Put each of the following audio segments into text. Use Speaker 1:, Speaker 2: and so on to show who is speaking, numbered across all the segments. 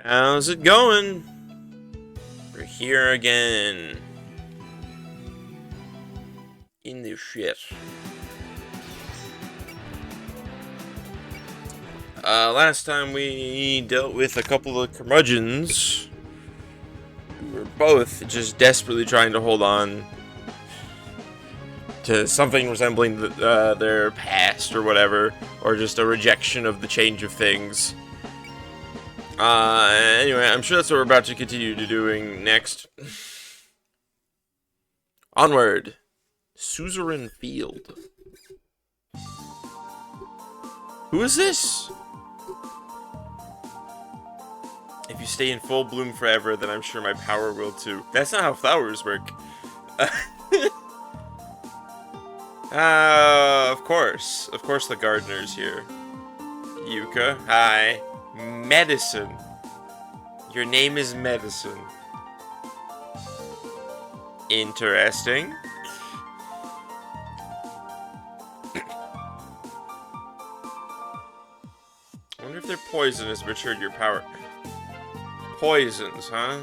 Speaker 1: How's it going? We're here again. In this shit. Last time we dealt with a couple of curmudgeons who were both just desperately trying to hold on to something resembling their past or whatever, or just a rejection of the change of things. Anyway, I'm sure that's what we're about to continue to doing next. Onward. Suzerain Field. Who is this? If you stay in full bloom forever, then I'm sure my power will too. That's not how flowers work. Of course. Of course the gardener's here. Yuka, hi. Medicine. Your name is Medicine. Interesting. I wonder if their poison has matured your power. Poisons, huh?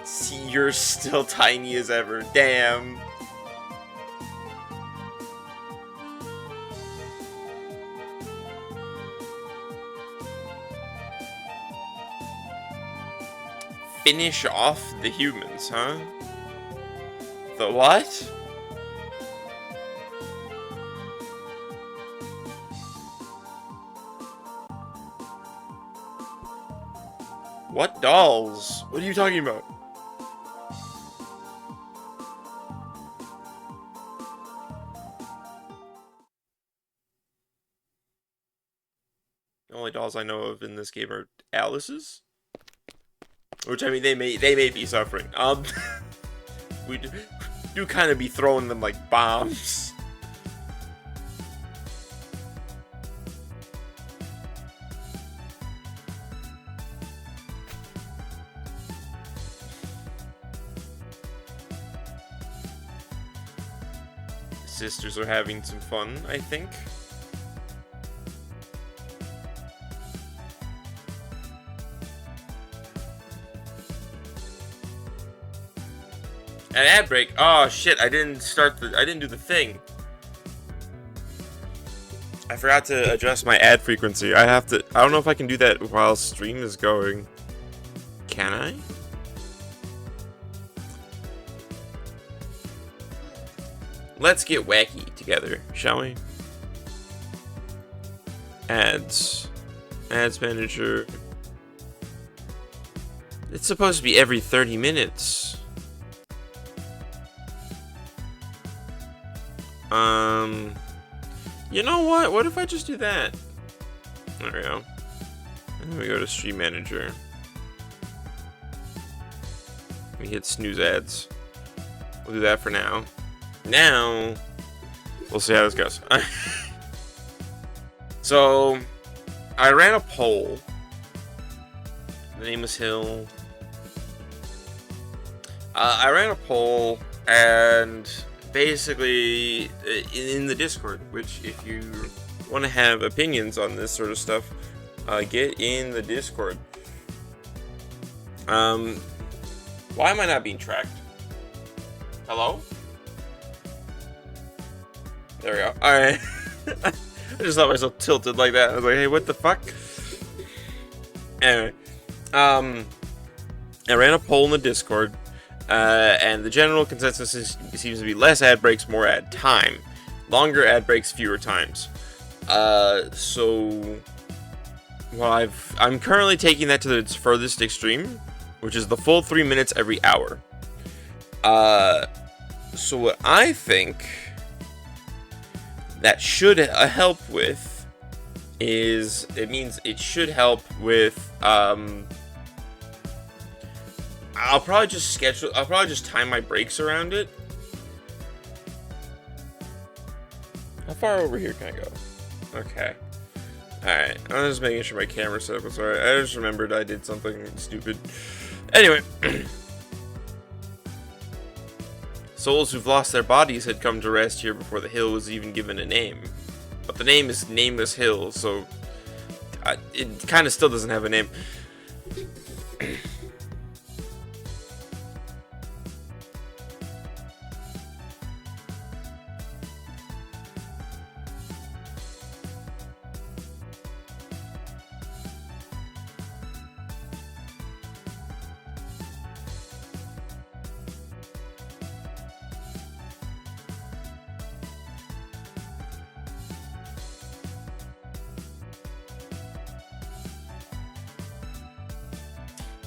Speaker 1: See, you're still tiny as ever. Damn. Finish off the humans, huh? The what? What dolls? What are you talking about? The only dolls I know of in this game are Alice's. Which, I mean, they may be suffering. We do kind of be throwing them like bombs. Sisters are having some fun, I think. An ad break. Oh shit! I didn't do the thing. I forgot to adjust my ad frequency. I don't know if I can do that while stream is going. Can I? Let's get wacky together, shall we? Ads manager. It's supposed to be every 30 minutes. You know what? What if I just do that? There we go. And then we go to Stream Manager. We hit snooze ads. We'll do that for now. Now, we'll see how this goes. So, I ran a poll. The name was Hill. I ran a poll and basically in the Discord, which if you want to have opinions on this sort of stuff, get in the Discord. Why am I not being tracked? Hello? There we go. Alright. I just thought myself tilted like that. I was like, hey, what the fuck? Anyway. I ran a poll in the Discord. And the general consensus seems to be less ad breaks, more ad time. Longer ad breaks, fewer times. So, well, I'm currently taking that to its furthest extreme, which is the full 3 minutes every hour. So what I think that should help with is, it should help with, I'll probably just time my breaks around it. How far over here can I go? Okay. Alright, I'm just making sure my camera setup was alright. I just remembered I did something stupid. Anyway. Souls who've lost their bodies had come to rest here before the hill was even given a name. But the name is Nameless Hill, so it kind of still doesn't have a name.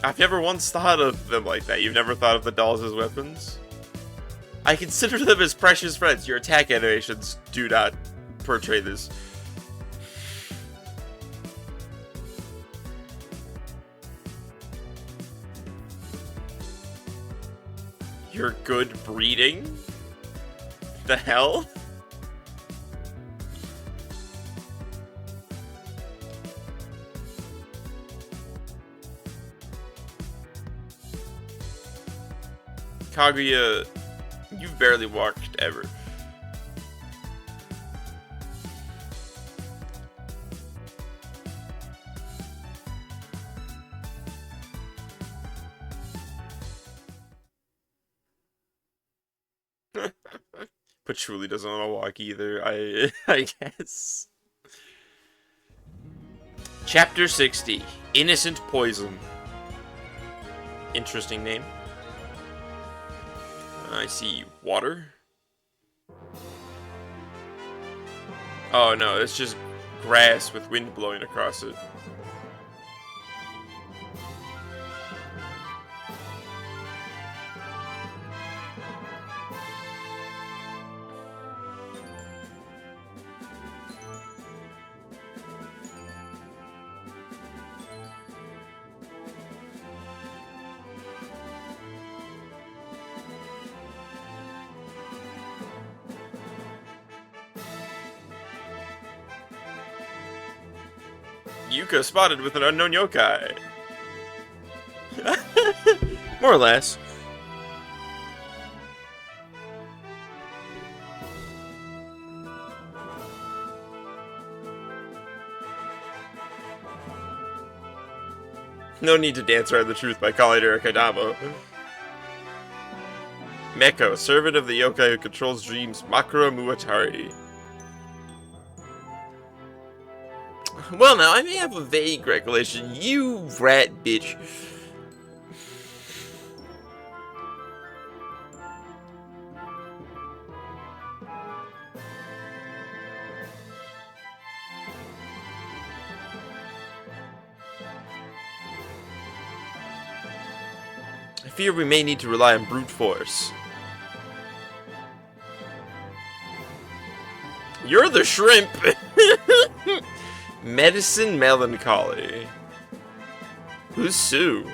Speaker 1: I've never once thought of them like that. You've never thought of the dolls as weapons? I consider them as precious friends. Your attack animations do not portray this. You're good breeding? The hell? Kaguya, you've barely walked ever. Patchouli doesn't want to walk either, I guess. Chapter 60, Innocent Poison. Interesting name. I see water. Oh no, it's just grass with wind blowing across it. Yuka spotted with an unknown yokai. More or less. No need to dance around the truth by calling her a Kadama. Meko, servant of the yokai who controls dreams, Makura Muatari. Well, now, I may have a vague recollection. You rat bitch. I fear we may need to rely on brute force. You're the shrimp! Medicine Melancholy. Who's Sue?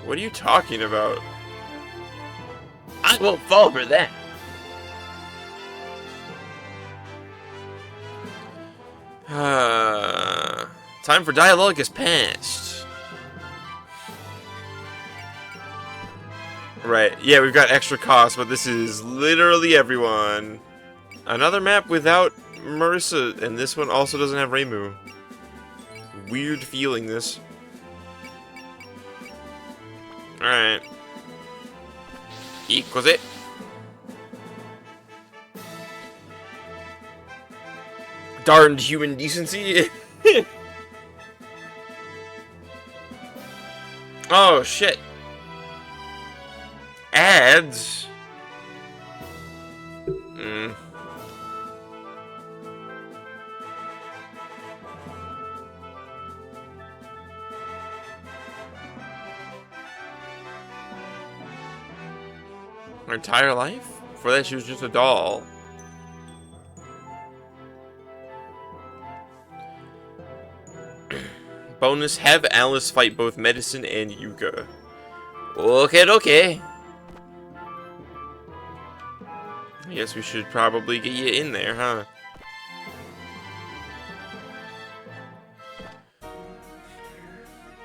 Speaker 1: What are you talking about? I won't fall for that. Time for dialogue has passed. Right, yeah, we've got extra costs, but this is literally everyone. Another map without Marissa, and this one also doesn't have Reimu. Weird feeling this. Alright. Cos'è? Darned human decency. Oh, shit. Ads? Her entire life? Before that, she was just a doll. Bonus, have Alice fight both Medicine and Yuka. Okay, okay. I guess we should probably get you in there, huh?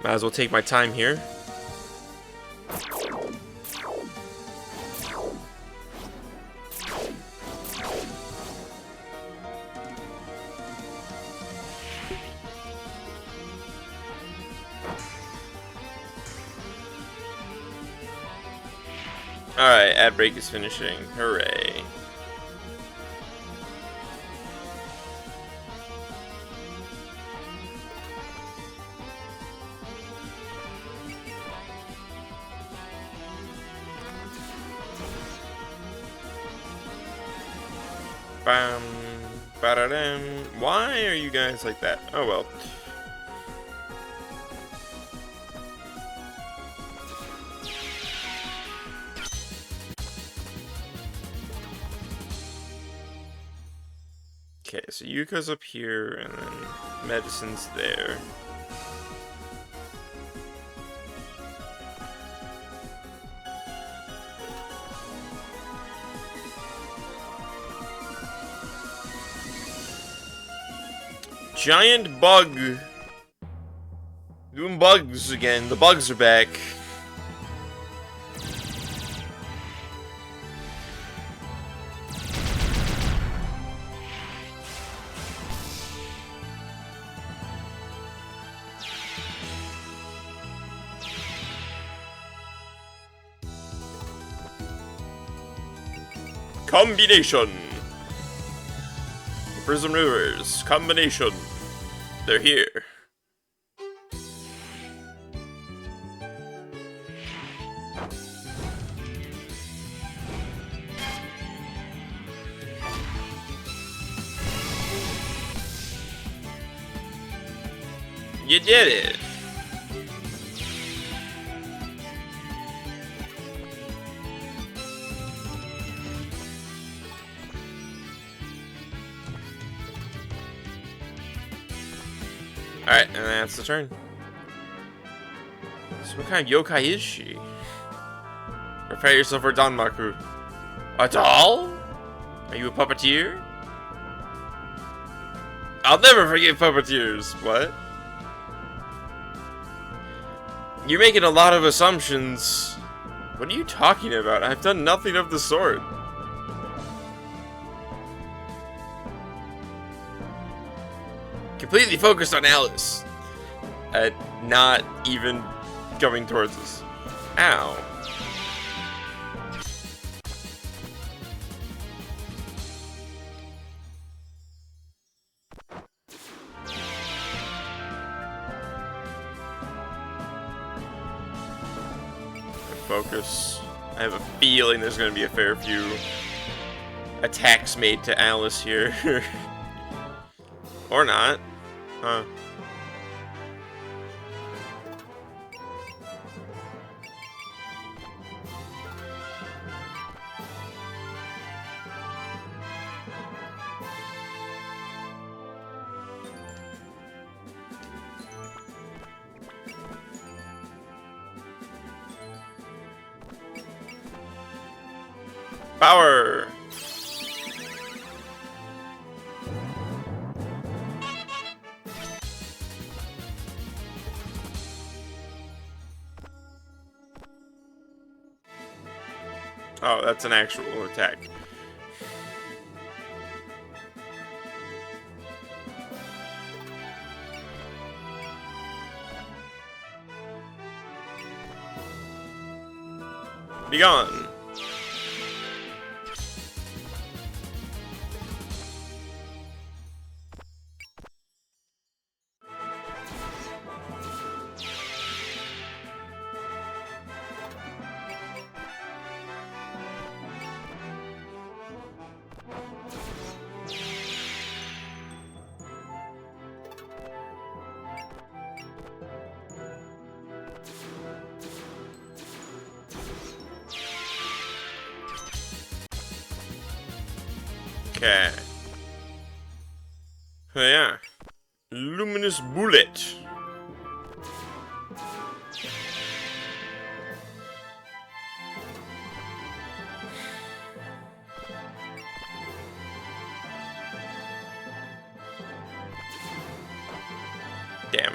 Speaker 1: Might as well take my time here. Alright, ad break is finishing. Hooray. Bam, ba-da-dam. Why are you guys like that? Oh well. Okay, so Yuka's up here, and then Medicine's there. Giant bug! Doing bugs again. The bugs are back. Combination! Prism Rivers, combination. They're here. You did it! Alright, and that's the turn. So what kind of yokai is she? Prepare yourself for Danmaku. A doll? Are you a puppeteer? I'll never forget puppeteers. What? You're making a lot of assumptions. What are you talking about? I've done nothing of the sort. Completely focused on Alice. Not even going towards us. Ow. Focus. I have a feeling there's going to be a fair few attacks made to Alice here. Or not. Huh. Power! Oh, that's an actual attack. Be gone! Okay. Oh yeah. Luminous bullet. Damn.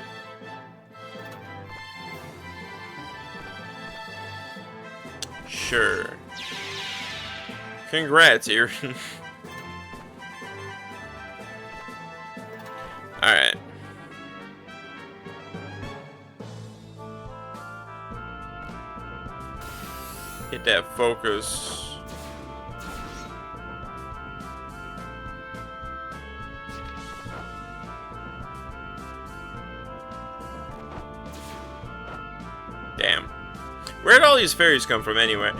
Speaker 1: Sure. Congrats, Aaron. Alright. Hit that focus. Damn. Where'd all these fairies come from anyway?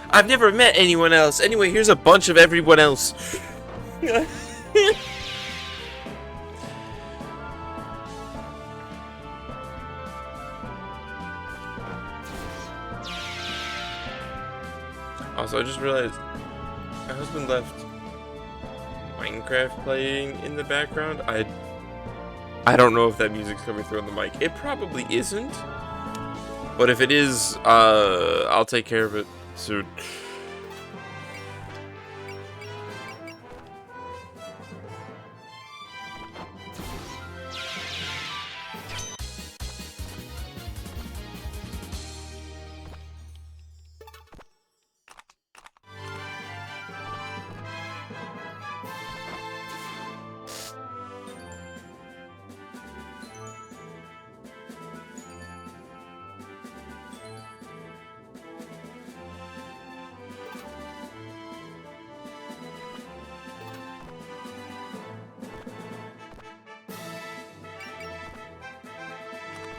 Speaker 1: I've never met anyone else. Anyway, here's a bunch of everyone else. Also, I just realized my husband left Minecraft playing in the background. I don't know if that music's coming through on the mic. It probably isn't. But if it is, I'll take care of it soon.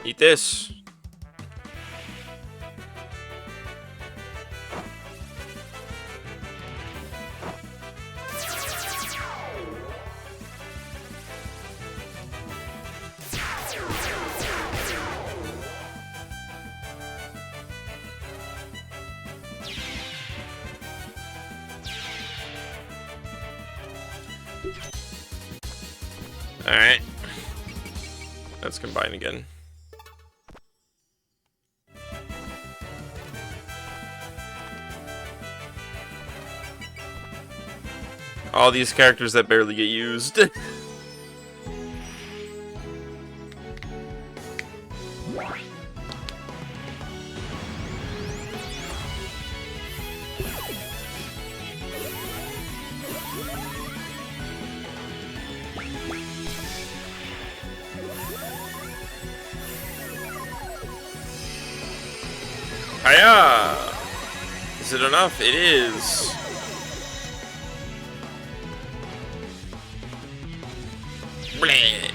Speaker 1: Eat this. All right. Let's combine again. All these characters that barely get used. Hiya! Is it enough? It is. Bleh.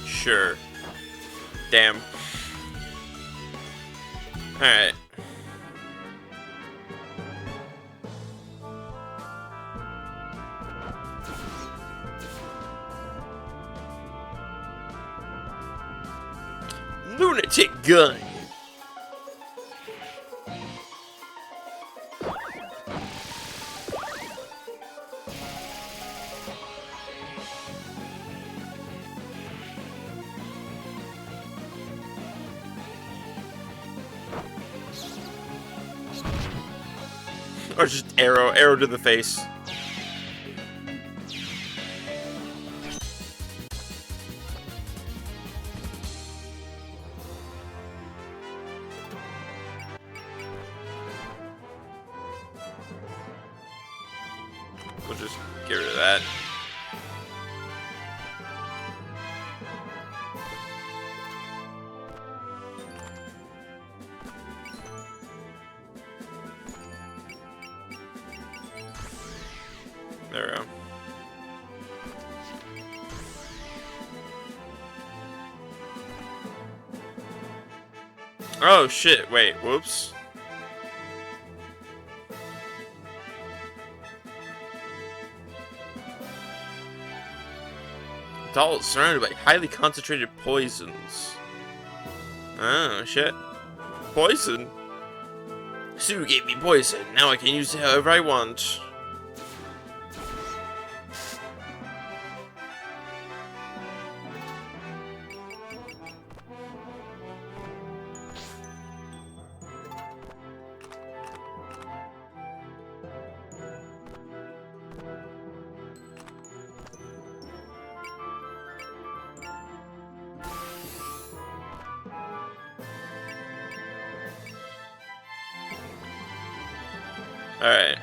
Speaker 1: Sure. Damn. Alright. Lunatic gun. Or just arrow to the face. We'll just get rid of that. There we go. Oh shit, wait, whoops. Doll surrounded by highly concentrated poisons. Oh shit. Poison? Sue gave me poison. Now I can use it however I want. Alright.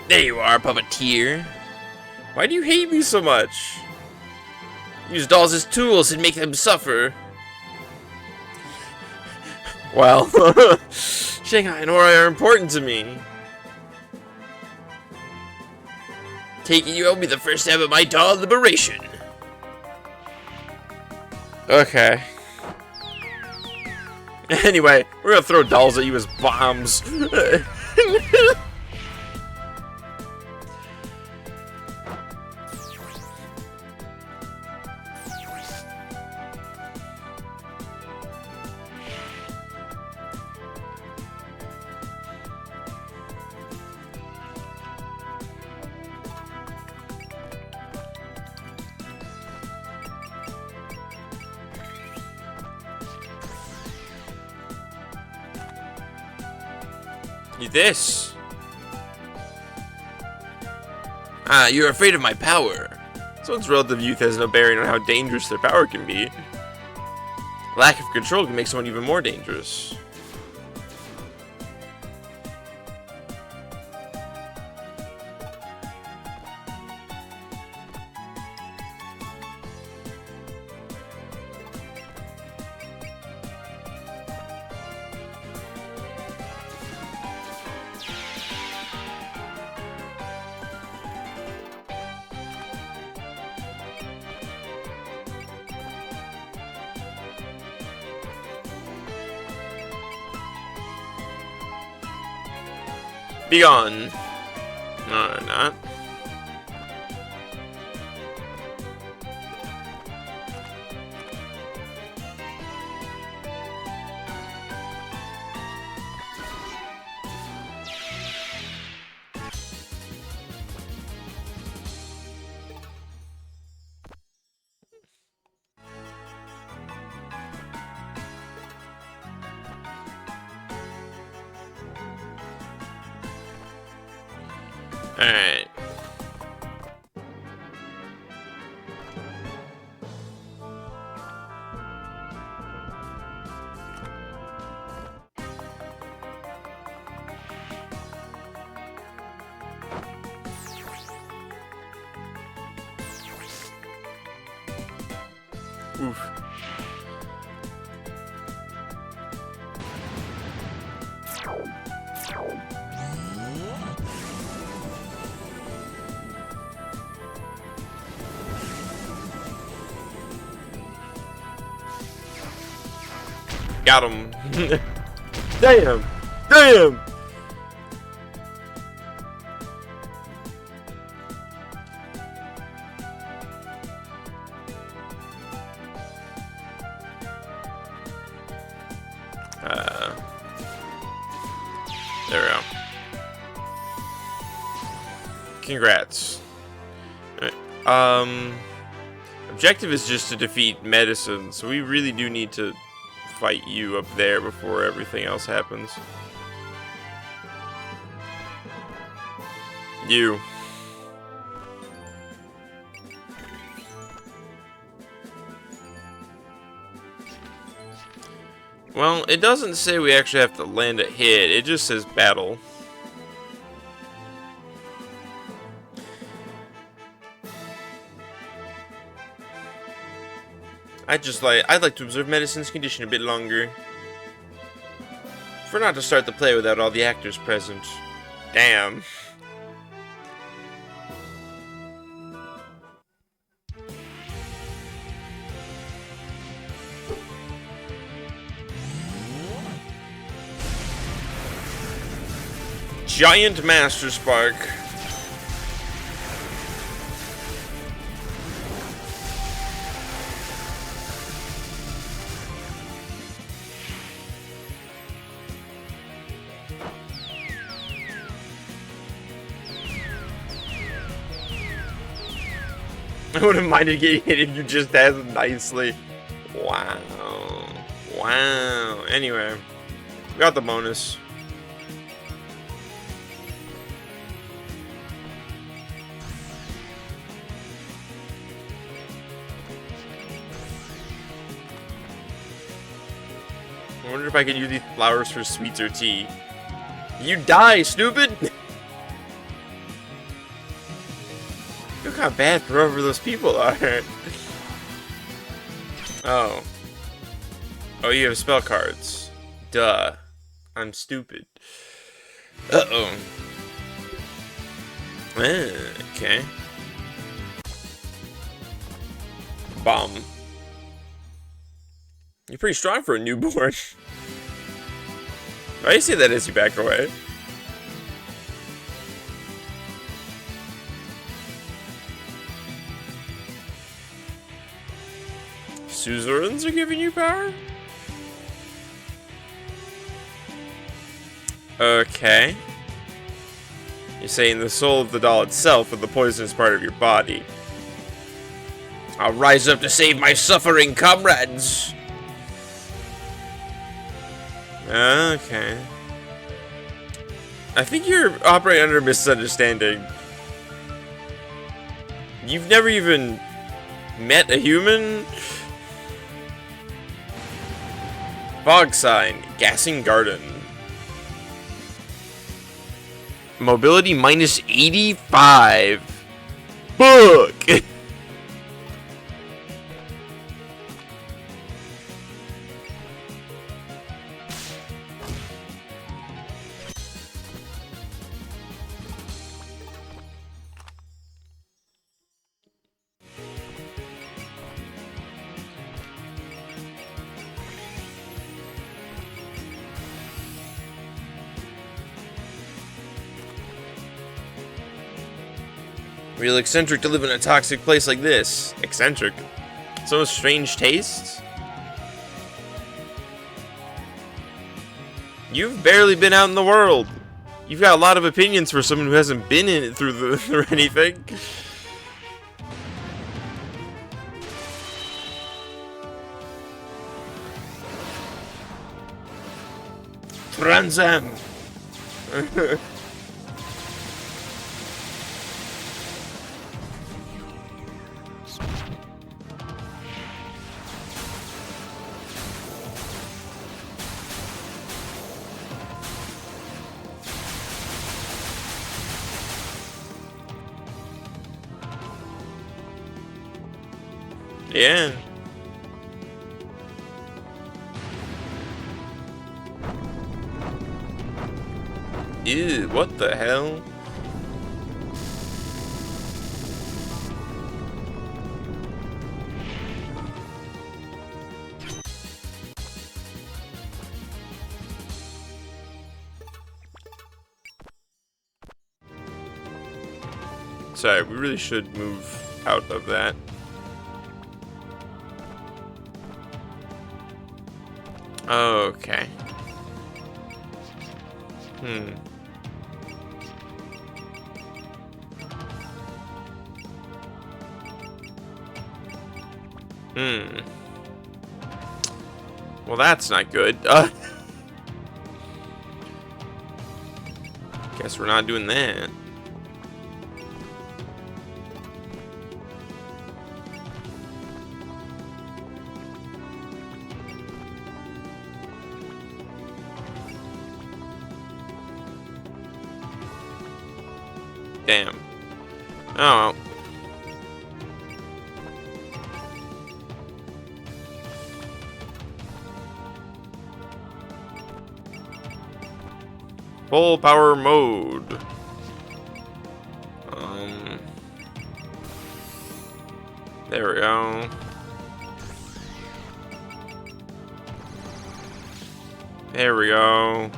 Speaker 1: There you are, puppeteer. Why do you hate me so much? Use dolls as tools and make them suffer. Well, Shanghai and Ori are important to me. Taking you will be the first step of my doll liberation. Okay. Anyway, we're gonna throw dolls at you as bombs. This. Ah, you're afraid of my power. Someone's relative youth has no bearing on how dangerous their power can be. Lack of control can make someone even more dangerous. Be gone. No, not. Alright. Oof. Got him. Damn. Damn. There we go. Congrats. Alright. Objective is just to defeat Medicine, so we really do need to fight you up there before everything else happens. You. Well, it doesn't say we actually have to land a hit, it just says battle. I'd like to observe Medicine's condition a bit longer. For not to start the play without all the actors present. Damn. Giant Master Spark. I wouldn't mind it getting hit if you just had it nicely. Wow. Wow. Anyway, we got the bonus. I wonder if I can use these flowers for sweets or tea. You die, stupid! Look how bad forever those people are. Oh. Oh, you have spell cards. Duh. I'm stupid. Uh-oh. Okay. Bomb. You're pretty strong for a newborn. Why do you say that as you back away? Suzerains are giving you power? Okay. You're saying the soul of the doll itself or the poisonous part of your body. I'll rise up to save my suffering comrades! Okay. I think you're operating under a misunderstanding. You've never even met a human? Fog sign, gassing garden. Mobility minus 85. Fuck! Real eccentric to live in a toxic place like this. Eccentric? So strange tastes? You've barely been out in the world. You've got a lot of opinions for someone who hasn't been in it through anything. Transam. Yeah. Ew, what the hell? Sorry, we really should move out of that. Okay. Well, that's not good. Guess we're not doing that. Damn. Oh well. Full power mode. There we go. There we go.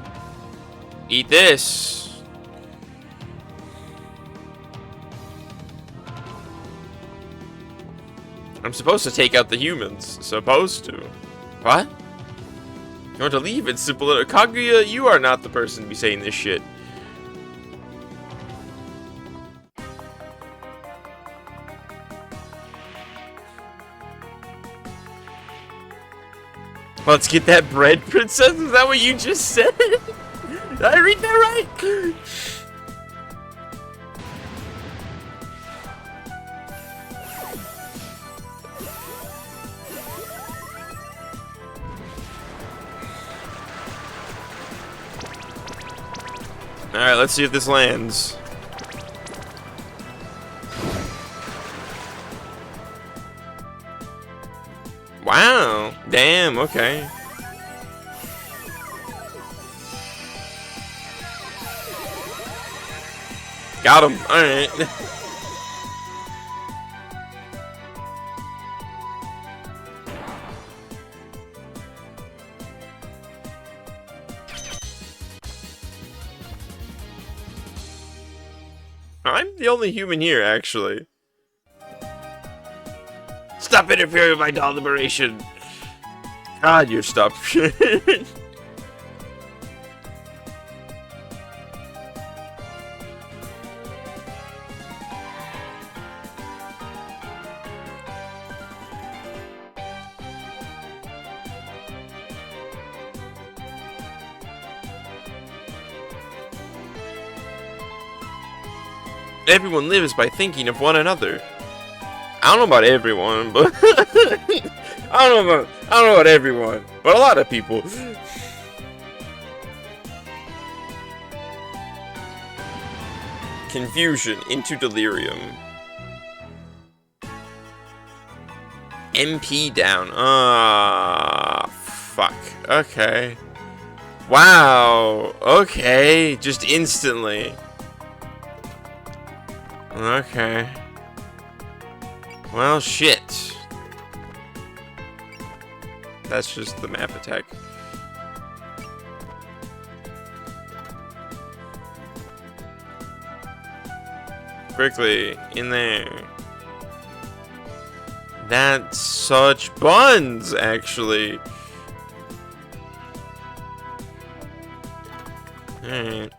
Speaker 1: Eat this. I'm supposed to take out the humans. Supposed to. What? You want to leave? It's simple. Kaguya, you are not the person to be saying this shit. Let's get that bread, princess? Is that what you just said? Did I read that right? Alright, let's see if this lands. Wow. Damn, okay. Got him. Alright. I'm the only human here, actually. Stop interfering with my deliberation. God, you're stop. Everyone lives by thinking of one another. I don't know about everyone, but I don't know about everyone, but a lot of people. Confusion into delirium. MP down. Ah, fuck. Okay. Wow. Okay, just instantly. Okay. Well, shit. That's just the map attack. Quickly, in there. That's such buns, actually. Alright.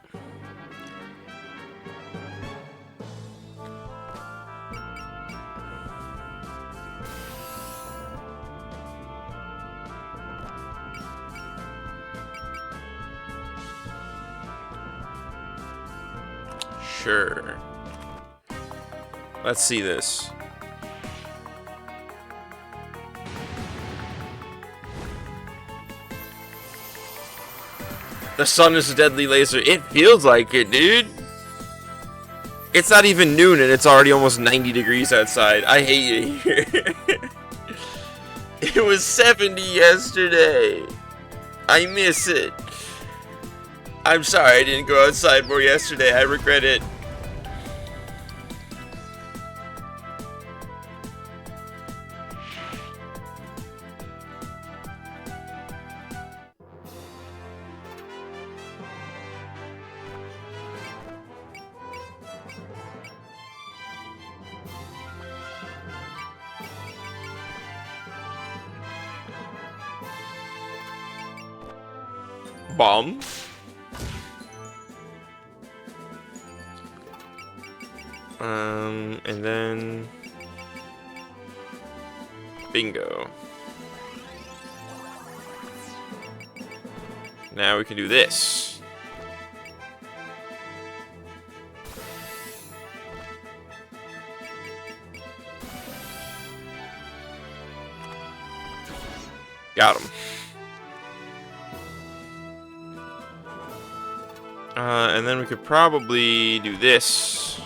Speaker 1: Sure. Let's see this. The sun is a deadly laser. It feels like it, dude. It's not even noon and it's already almost 90 degrees outside. I hate it here. It was 70 yesterday. I miss it. I'm sorry I didn't go outside more yesterday. I regret it. Bomb. And then bingo. Now we can do this. Got him. And then we could probably do this.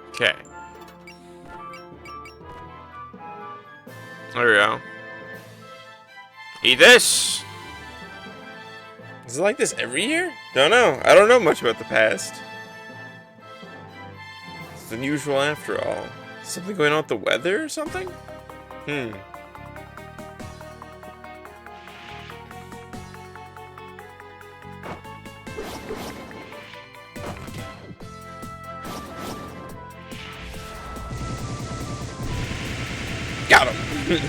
Speaker 1: Okay. There we go. Eat this! Is it like this every year? Don't know. I don't know much about the past. It's unusual after all. Something going on with the weather or something? Got him!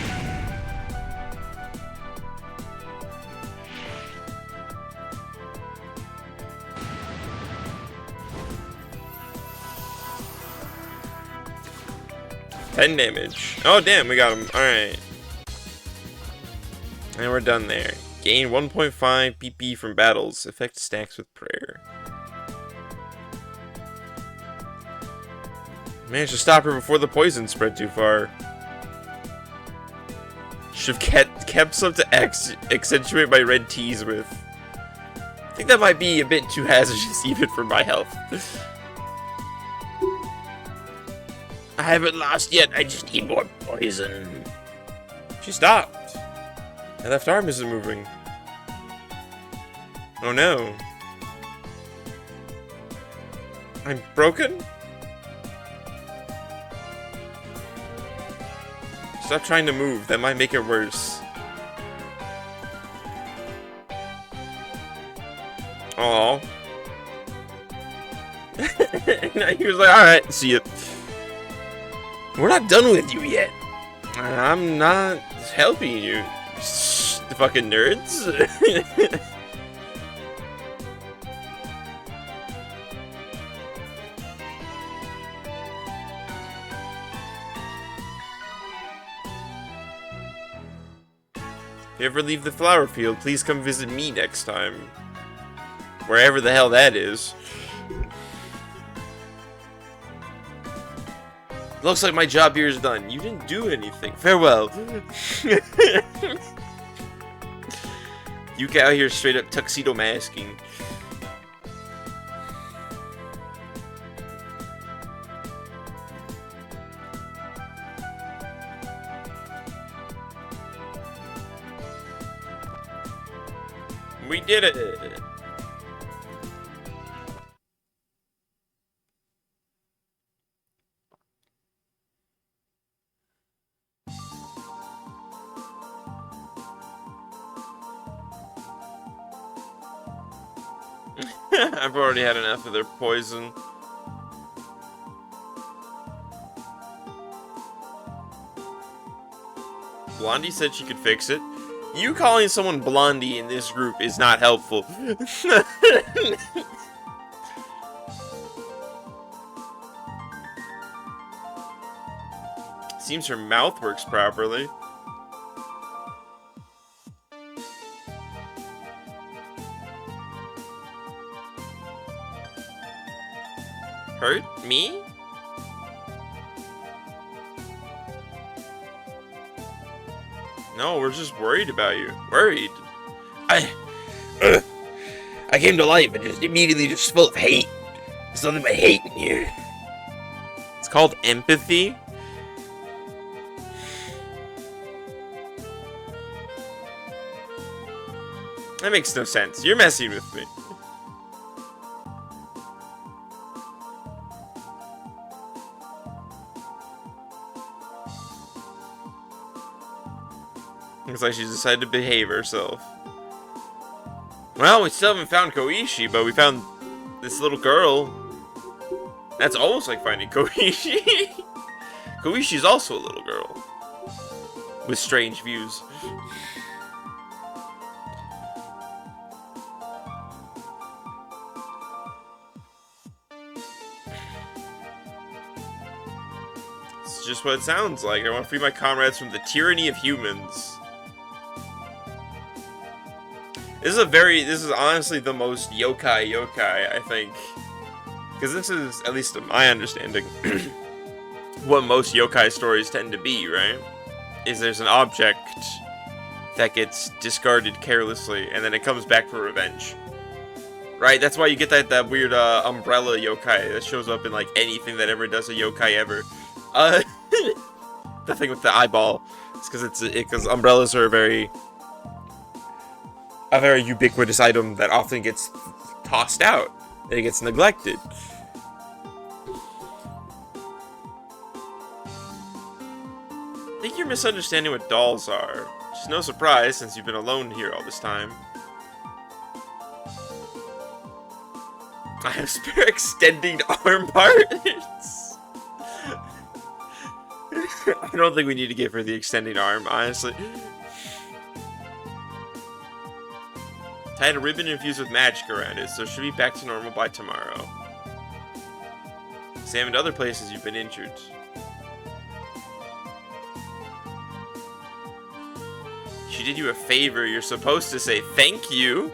Speaker 1: 10 damage. Oh, damn, we got him. Alright. And we're done there. Gain 1.5 PP from battles. Effect stacks with prayer. Managed to stop her before the poison spread too far. Should have kept some to accentuate my red teas with. I think that might be a bit too hazardous even for my health. I haven't lost yet, I just need more poison. She stopped. My left arm isn't moving. Oh no. I'm broken? Stop trying to move, that might make it worse. Aww. He was like, alright, see ya. We're not done with you yet. I'm not helping you, fucking nerds. If you ever leave the flower field, please come visit me next time. Wherever the hell that is. Looks like my job here is done. You didn't do anything. Farewell. You get out here straight up tuxedo masking. We did it. I've already had enough of their poison. Blondie said she could fix it. You calling someone Blondie in this group is not helpful. Seems her mouth works properly. Hurt? Me? No, we're just worried about you. Worried? I came to life and just immediately just full of hate. There's nothing but hate in here. It's called empathy? That makes no sense. You're messing with me. Looks like she's decided to behave herself. Well, we still haven't found Koichi, but we found this little girl. That's almost like finding Koichi. Koishi's also a little girl. With strange views. It's just what it sounds like. I want to free my comrades from the tyranny of humans. This is honestly the most yokai, I think. Because this is, at least to my understanding, what most yokai stories tend to be, right? Is there's an object that gets discarded carelessly, and then it comes back for revenge. Right? That's why you get that weird umbrella yokai that shows up in like anything that ever does a yokai ever. The thing with the eyeball. It's because umbrellas are a very ubiquitous item that often gets tossed out. It gets neglected. I think you're misunderstanding what dolls are. It's no surprise since you've been alone here all this time. I have spare extending arm parts. I don't think we need to give her the extending arm, honestly. Tied a ribbon infused with magic around it, so it should be back to normal by tomorrow. Examined other places you've been injured. She did you a favor. You're supposed to say thank you.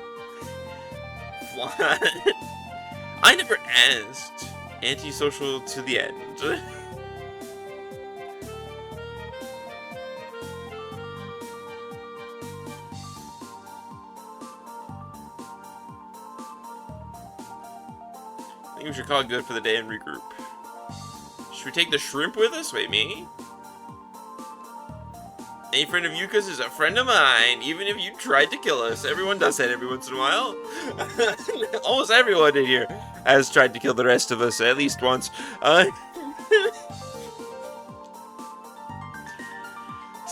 Speaker 1: What? I never asked. Antisocial to the end. I think we should call it good for the day and regroup. Should we take the shrimp with us? Wait, me? Any friend of Yuka's is a friend of mine, even if you tried to kill us. Everyone does that every once in a while. Almost everyone in here has tried to kill the rest of us at least once. So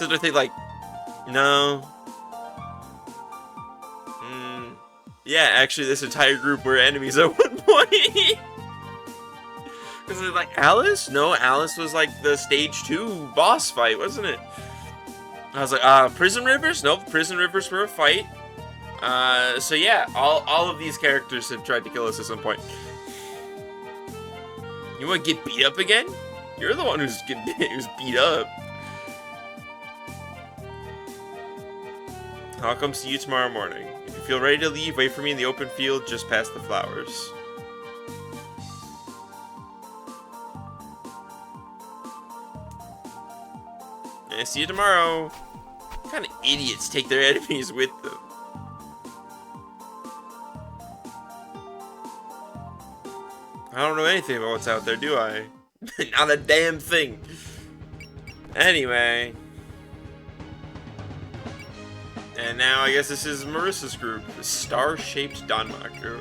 Speaker 1: I think, like, no. Yeah, actually, this entire group were enemies at one point. Because it's like, Alice? No, Alice was like the stage 2 boss fight, wasn't it? I was like, Prison Rivers? Nope, Prison Rivers were a fight. So yeah, all of these characters have tried to kill us at some point. You want to get beat up again? You're the one who's beat up. I'll come see you tomorrow morning. If you feel ready to leave, wait for me in the open field just past the flowers. And see you tomorrow. What kind of idiots take their enemies with them? I don't know anything about what's out there, do I? Not a damn thing. Anyway. And now I guess this is Marissa's group. Star-shaped Danmaku.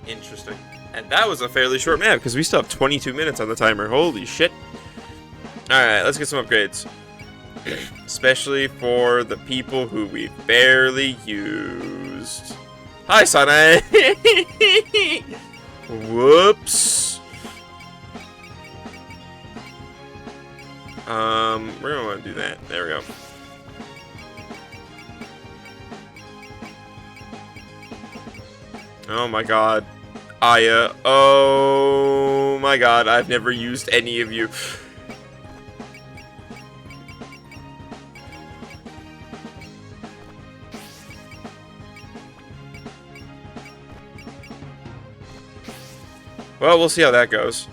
Speaker 1: Interesting. And that was a fairly short map, because we still have 22 minutes on the timer. Holy shit. Alright, let's get some upgrades. Especially for the people who we barely used. Hi, Sanae! Whoops. We're gonna want to do that. There we go. Oh my god. Aya. Oh my god, I've never used any of you. Well, we'll see how that goes.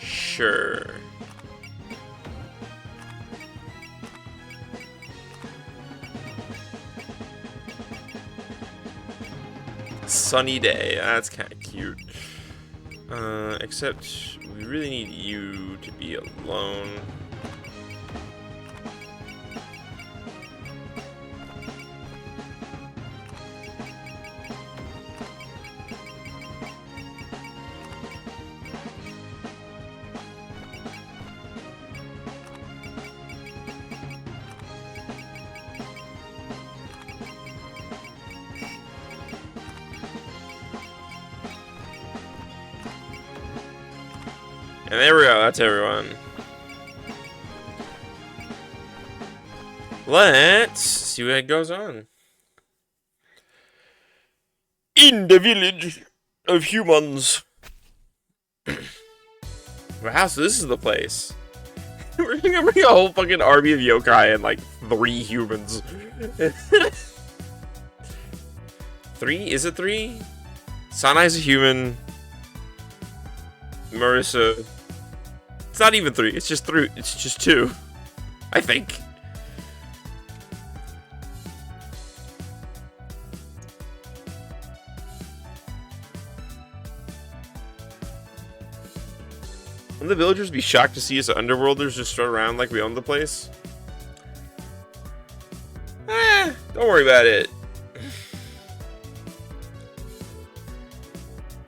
Speaker 1: Sure. Sunny day. That's kind of cute. Except we really need you to be alone. And there we go, that's everyone. Let's see what goes on. In the village of humans. Wow, so this is the place. We're gonna bring a whole fucking army of yokai and like 3 humans. 3? Is it 3? Sanai's a human. Marissa. It's not even 3, it's just 3. It's just 2. I think. Wouldn't the villagers be shocked to see us underworlders just strut around like we own the place? Don't worry about it.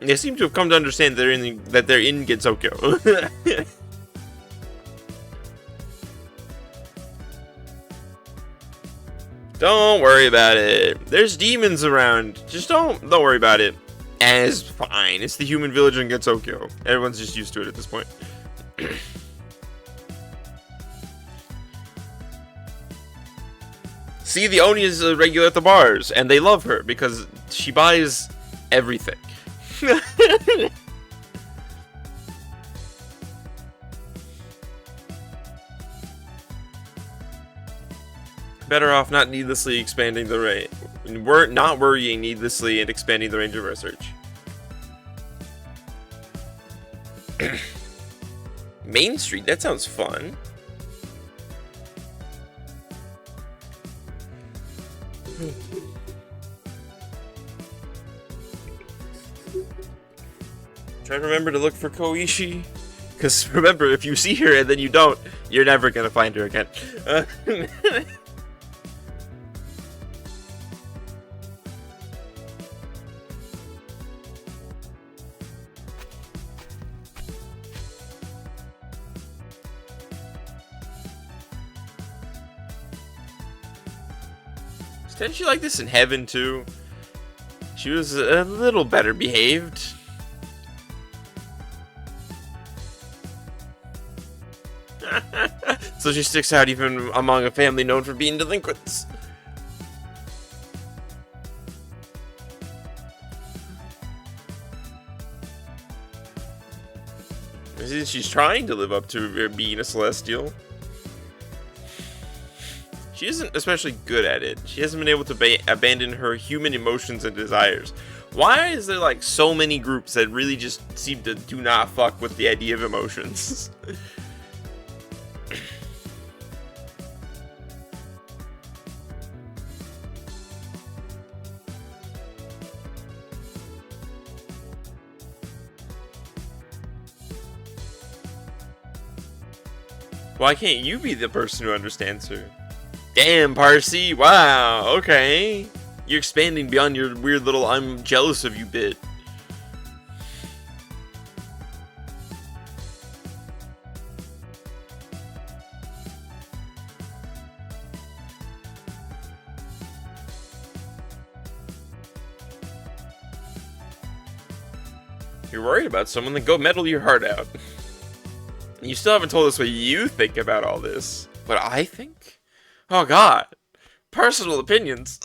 Speaker 1: They seem to have come to understand that they're in Gensokyo. Don't worry about it. There's demons around. Just don't worry about it. As fine. It's the human village in Getsokyo. Everyone's just used to it at this point. See, the Oni is a regular at the bars, and they love her because she buys everything. Better off not needlessly expanding the range. We're not worrying needlessly and expanding the range of our search. Main Street, that sounds fun. Try to remember to look for Koishi. Because remember, if you see her and then you don't, you're never going to find her again. Didn't she like this in heaven too? She was a little better behaved. So she sticks out even among a family known for being delinquents. She's trying to live up to being a celestial. She isn't especially good at it. She hasn't been able to abandon her human emotions and desires. Why is there like so many groups that really just seem to do not fuck with the idea of emotions? Why can't you be the person who understands her? Damn, Parsi, wow, okay. You're expanding beyond your weird little I'm jealous of you bit. You're worried about someone, then go meddle your heart out. You still haven't told us what you think about all this. What I think? Oh god. Personal opinions.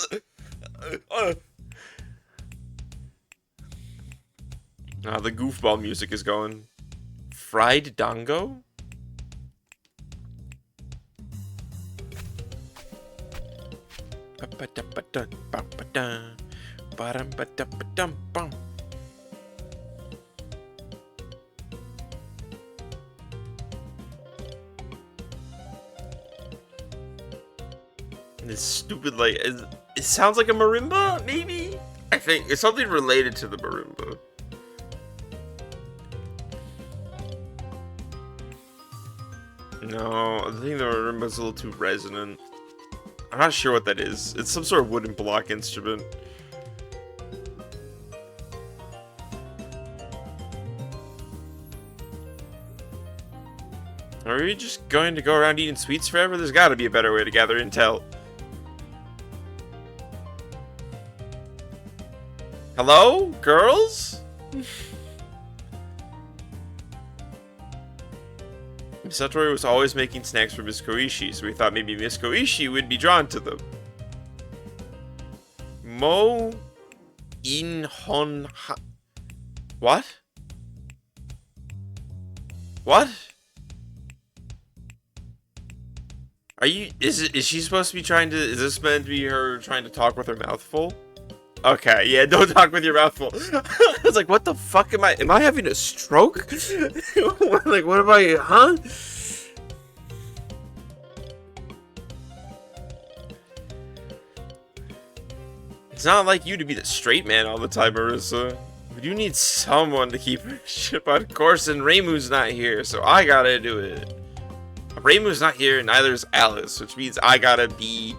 Speaker 1: The goofball music is going. Fried dango? This stupid, like, it sounds like a marimba, maybe? I think it's something related to the marimba. No, I think the marimba's a little too resonant. I'm not sure what that is. It's some sort of wooden block instrument. Are we just going to go around eating sweets forever? There's got to be a better way to gather intel. Hello, girls? Satori was always making snacks for Miss Koishi, so we thought maybe Miss Koishi would be drawn to them. Mo In Hon Ha. What? What? Are you? Is she supposed to be trying to? Is this meant to be her trying to talk with her mouth full? Okay, yeah, don't talk with your mouth full. I was like, what the fuck am I? Am I having a stroke? Like, what am I? Huh? It's not like you to be the straight man all the time, Marissa. But you need someone to keep her ship on course, and Reimu's not here, so I gotta do it. Reimu's not here, and neither is Alice, which means I gotta be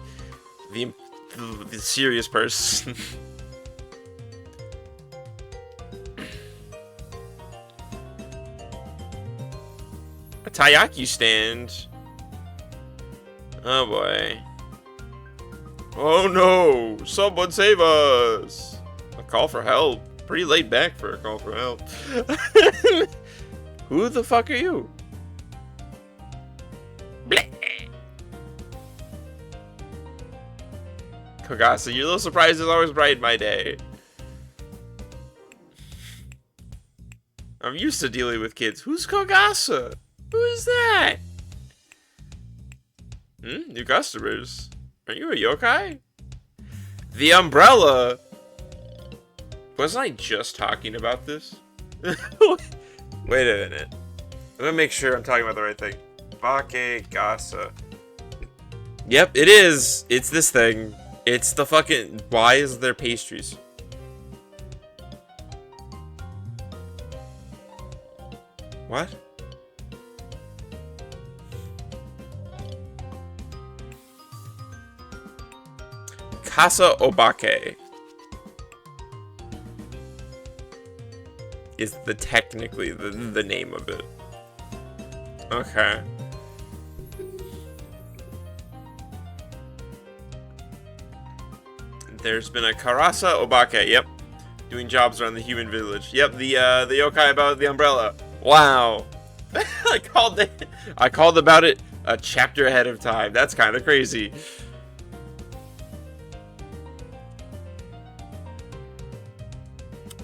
Speaker 1: the serious person. A taiyaki stand. Oh boy. Oh no! Someone save us! A call for help. Pretty laid back for a call for help. Who the fuck are you? Bleh. Kogasa, your little surprises always brighten my day. I'm used to dealing with kids. Who's Kogasa? Who is that? New customers. Are you a yokai? The umbrella! Wasn't I just talking about this? Wait a minute. I'm gonna make sure I'm talking about the right thing. Bakegasa. Yep, it is. It's this thing. It's the fucking... Why is there pastries? What? Casa Obake is technically the name of it. Okay. There's been a Karasa Obake, yep. Doing jobs around the human village. Yep, the yokai about the umbrella. Wow. I called about it a chapter ahead of time. That's kind of crazy.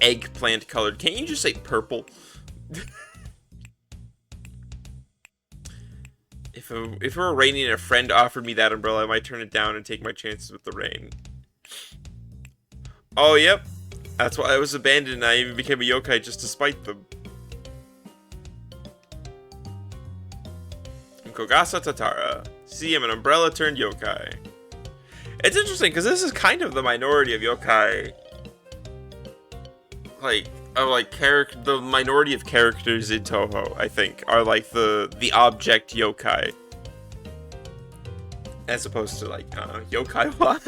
Speaker 1: Eggplant colored. Can't you just say purple? If it were raining and a friend offered me that umbrella, I might turn it down and take my chances with the rain. Oh, yep. That's why I was abandoned and I even became a yokai just to spite them. I'm Kogasa Tatara. See, I'm an umbrella turned yokai. It's interesting because this is kind of the minority of yokai. The minority of characters in Toho, I think, are like the object yokai. As opposed to like, yokai watch.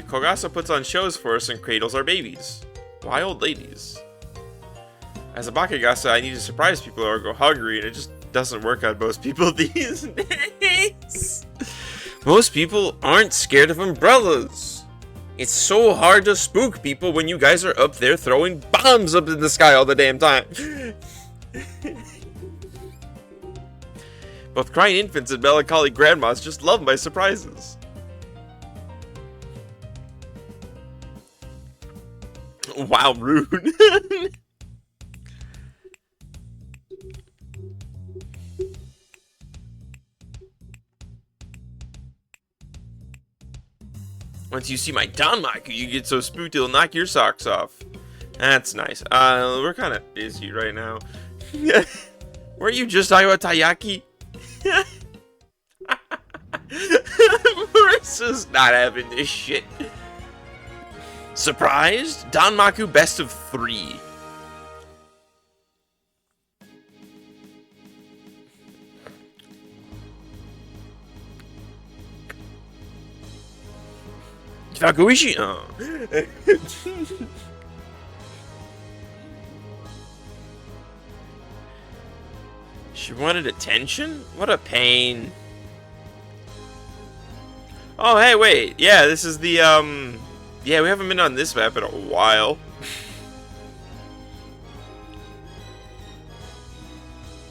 Speaker 1: Kogasa puts on shows for us and cradles our babies. Why old ladies? As a Bakegasa, I need to surprise people or go hungry, and it just doesn't work on most people these days. Most people aren't scared of umbrellas. It's so hard to spook people when you guys are up there throwing bombs up in the sky all the damn time. Both crying infants and melancholy grandmas just love my surprises. Wow, rude. Once you see my Danmaku, you get so spooked it'll knock your socks off. That's nice. We're kind of busy right now. Weren't you just talking about Taiyaki? Marissa's not having this shit. Surprised? Danmaku best of 3. Takuishi? Oh. She wanted attention? What a pain. Oh, hey, wait. Yeah, this is the, yeah, we haven't been on this map in a while.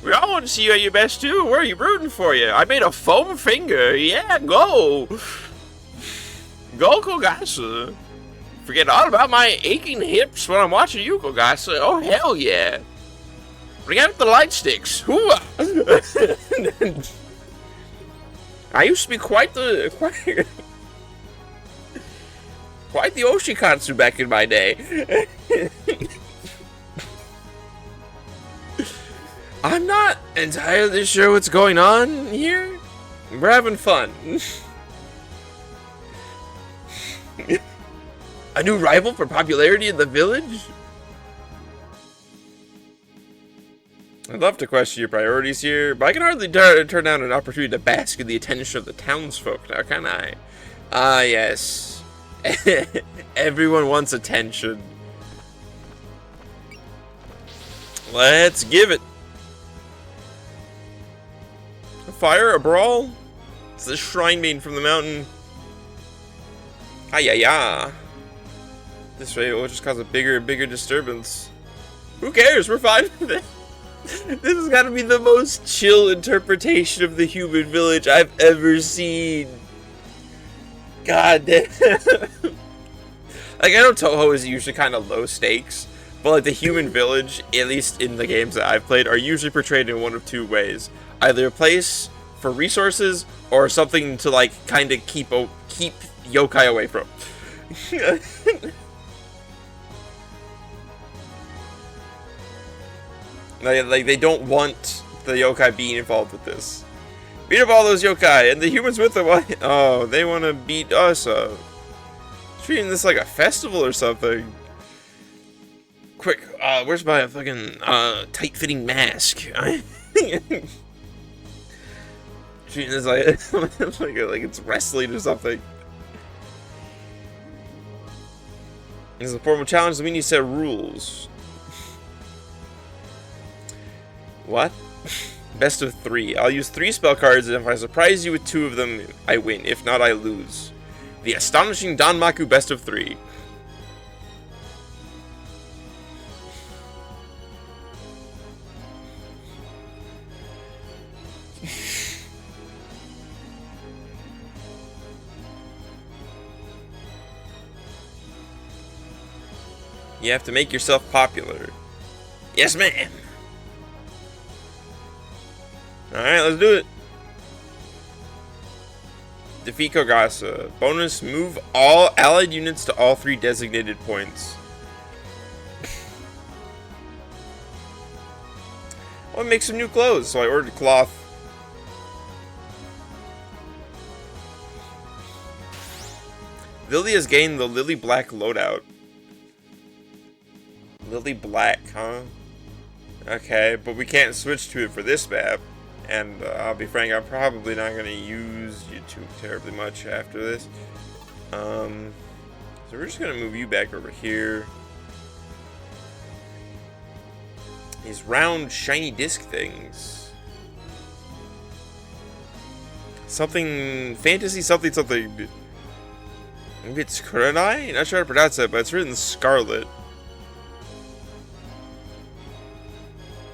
Speaker 1: We all want to see you at your best, too. Where are you rooting for you? I made a foam finger. Yeah, go. Go, Kogasa. Forget all about my aching hips when I'm watching you, Kogasa. Oh, hell yeah. Bring out the light sticks. I used to be quite the Oshikatsu back in my day. I'm not entirely sure what's going on here. We're having fun. A new rival for popularity in the village? I'd love to question your priorities here, but I can hardly turn down an opportunity to bask in the attention of the townsfolk, now can I? Ah, yes. Everyone wants attention. Let's give it. fire? A brawl? It's the shrine maiden from the mountain. Hi-ya-ya. This way will just cause a bigger and bigger disturbance. Who cares? We're fine with it. This has got to be the most chill interpretation of the human village I've ever seen. God damn. Like, I know Toho is usually kind of low stakes, but like the human village, at least in the games that I've played, are usually portrayed in one of two ways. Either a place for resources or something to like kind of keep yokai away from. Like they don't want the yokai being involved with this. Beat up all those yokai and the humans with them. Oh, they want to beat us up. Treating this like a festival or something. Quick, where's my fucking tight-fitting mask? Treating this like it's wrestling or something. This is a formal challenge, so we need to set rules. What? Best of 3. I'll use 3 spell cards, and if I surprise you with 2 of them, I win. If not, I lose. The astonishing Danmaku best of 3. You have to make yourself popular. Yes, ma'am. Alright, let's do it. Defeat Kogasa. Bonus, move all allied units to all 3 designated points. I want to make some new clothes, so I ordered cloth. Lily has gained the Lily Black loadout. Lily Black, huh? Okay, but we can't switch to it for this map. And I'll be frank, I'm probably not going to use you too terribly much after this. So we're just going to move you back over here. These round, shiny disc things. Something, fantasy something. Maybe it's Kurenai? Not sure how to pronounce it, but it's written Scarlet.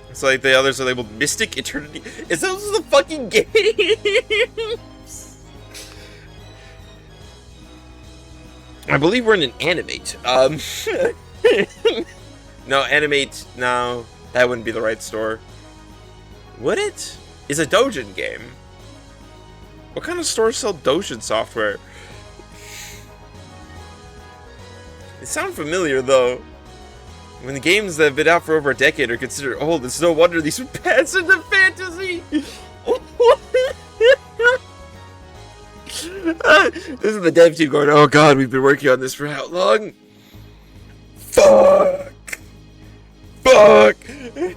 Speaker 1: It's like the others are labeled Mystic Eternity. Is those the fucking games? I believe we're in an animate. No, animate. No, that wouldn't be the right store. Would it? Is a Dojin game? What kind of stores sell Dojin software? It sounds familiar though. When the games that have been out for over a decade are considered old, it's no wonder these would pass into fantasy! This is the dev team going, oh god, we've been working on this for how long? Fuck! Fuck! A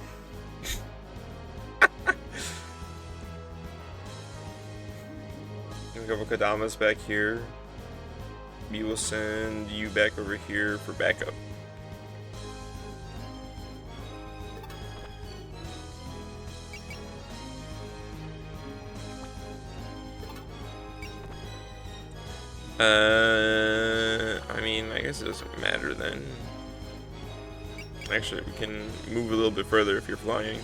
Speaker 1: couple Kodamas back here. We will send you back over here for backup. I mean, I guess it doesn't matter then. Actually, we can move a little bit further if you're flying.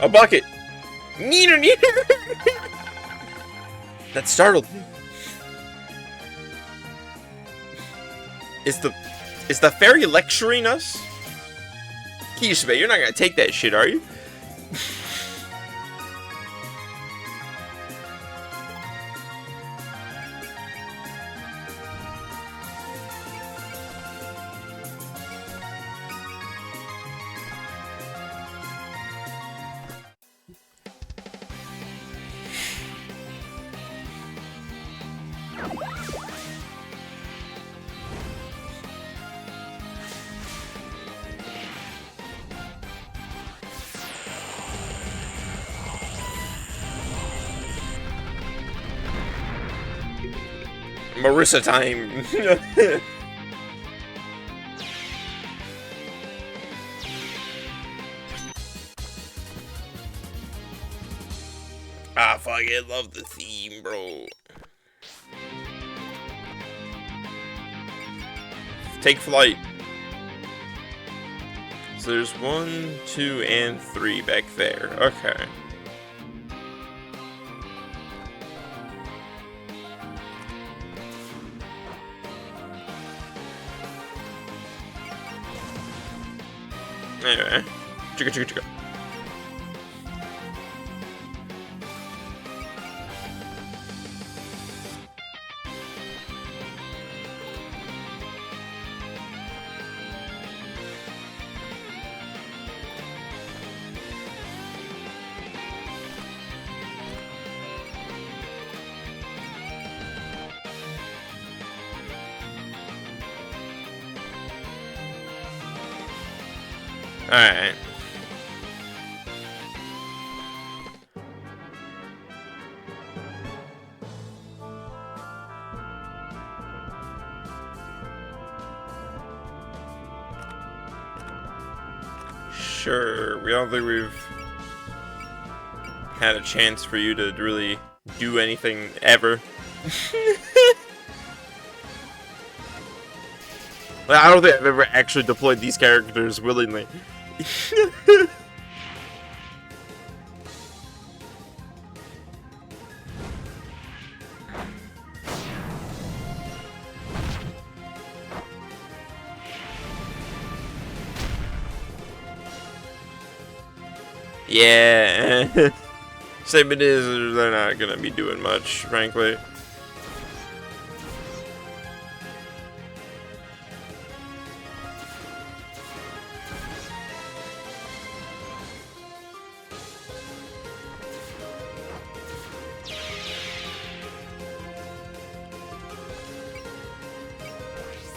Speaker 1: A bucket! Neener, neener! That startled me. Is the fairy lecturing us? Kishibe, you're not gonna take that shit, are you? Marissa time. I fucking love the theme, bro. Take flight. So there's 1, 2, and 3 back there. Okay. Anyway. Chicka chicka chicka. Alright. Sure, we don't think we've had a chance for you to really do anything ever. I don't think I've ever actually deployed these characters willingly. Yeah. Same it is, they're not gonna be doing much, frankly.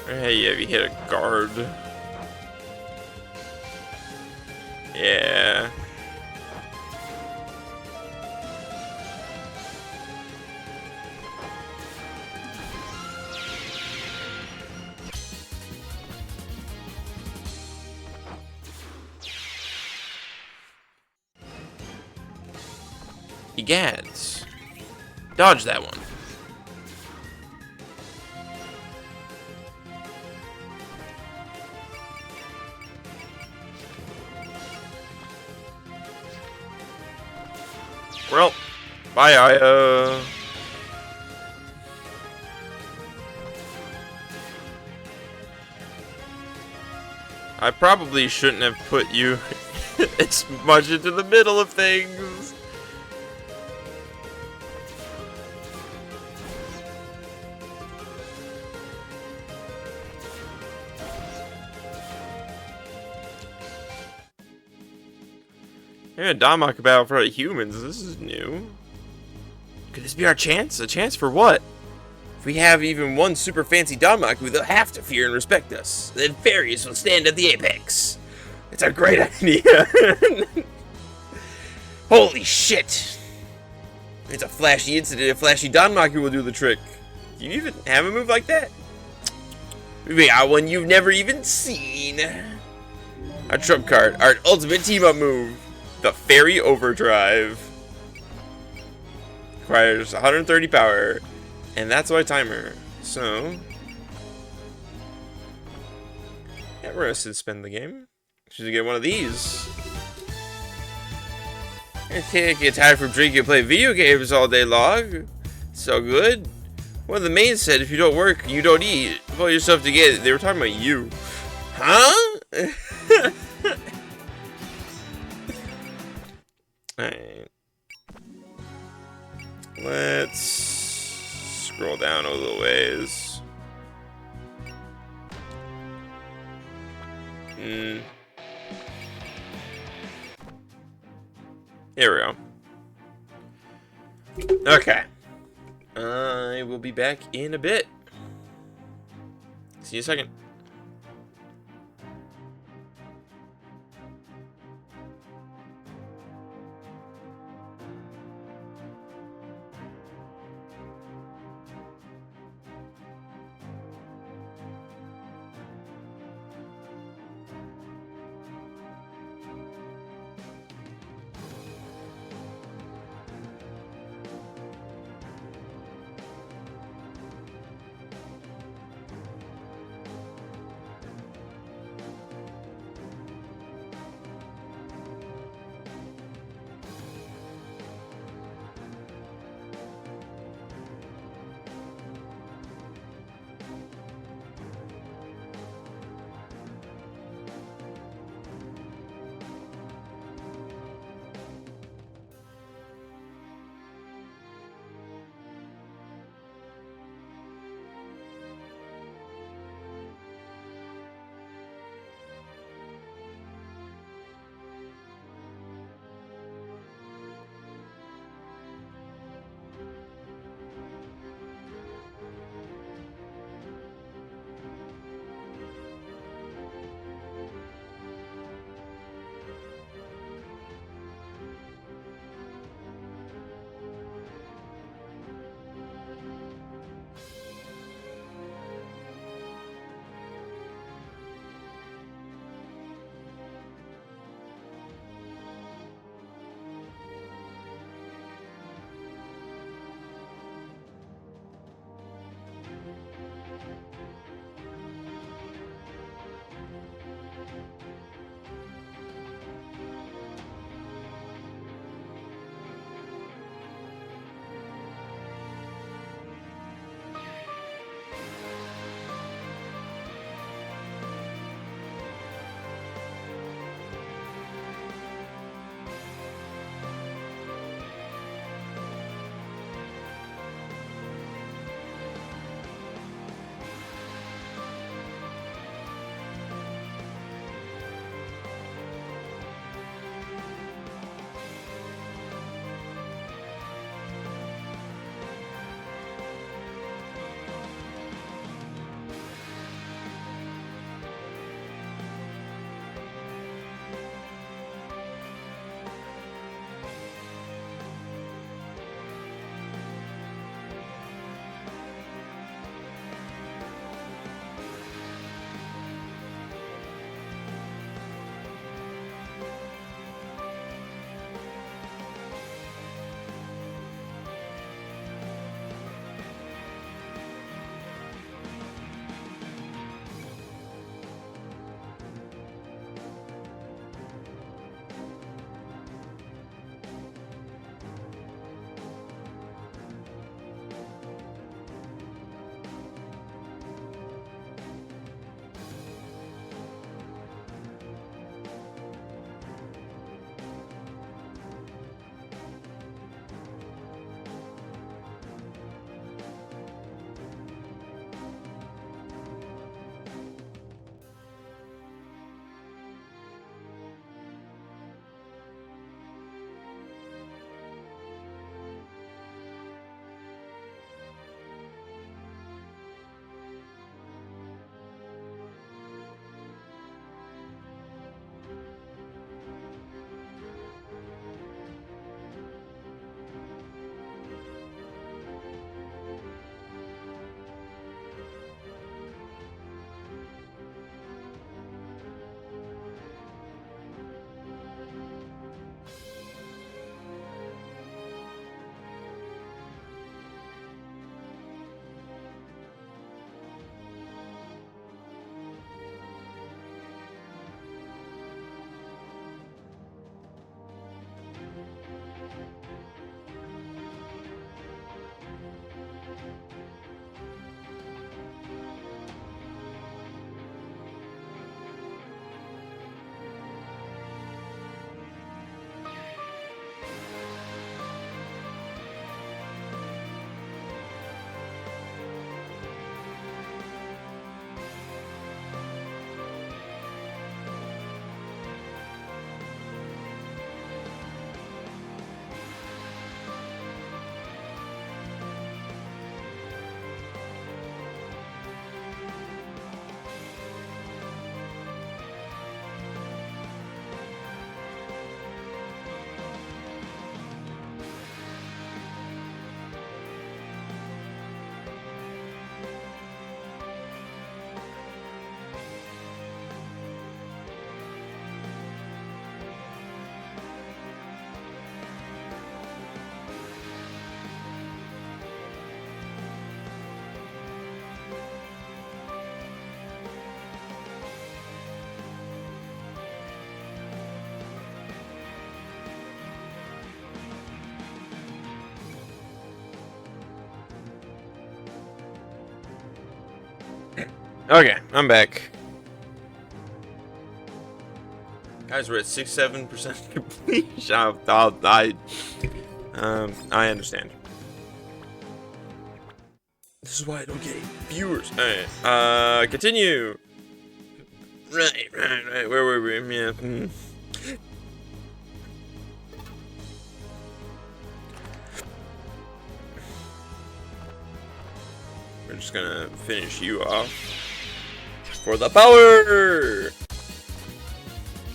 Speaker 1: Hey, have you hit a guard? Yeah. Egads. Dodge that one. Well, bye, I probably shouldn't have put you as much into the middle of things. Yeah, Danmaku battle for humans. This is new. Could this be our chance? A chance for what? If we have even one super fancy Danmaku, they'll have to fear and respect us. Then fairies will stand at the apex. It's a great idea. Holy shit! It's a flashy incident. A flashy Danmaku will do the trick. Do you even have a move like that? We got one you've never even seen. Our trump card. Our ultimate team-up move. The Fairy Overdrive. Requires 130 power. And that's my timer. So yeah, we're gonna spend the game. Should get one of these. I can't get tired from drinking and play video games all day long. So good. One of the mains said if you don't work, you don't eat. Pull yourself together. They were talking about you. Huh? Alright. Let's scroll down a little ways. Here we go. Okay. I will be back in a bit. See you in a second. Okay, I'm back. Guys, we're at 6-7% completion. I understand. This is why I don't get viewers. Alright, continue. Right. Where were we? Yeah. We're just gonna finish you off for the power.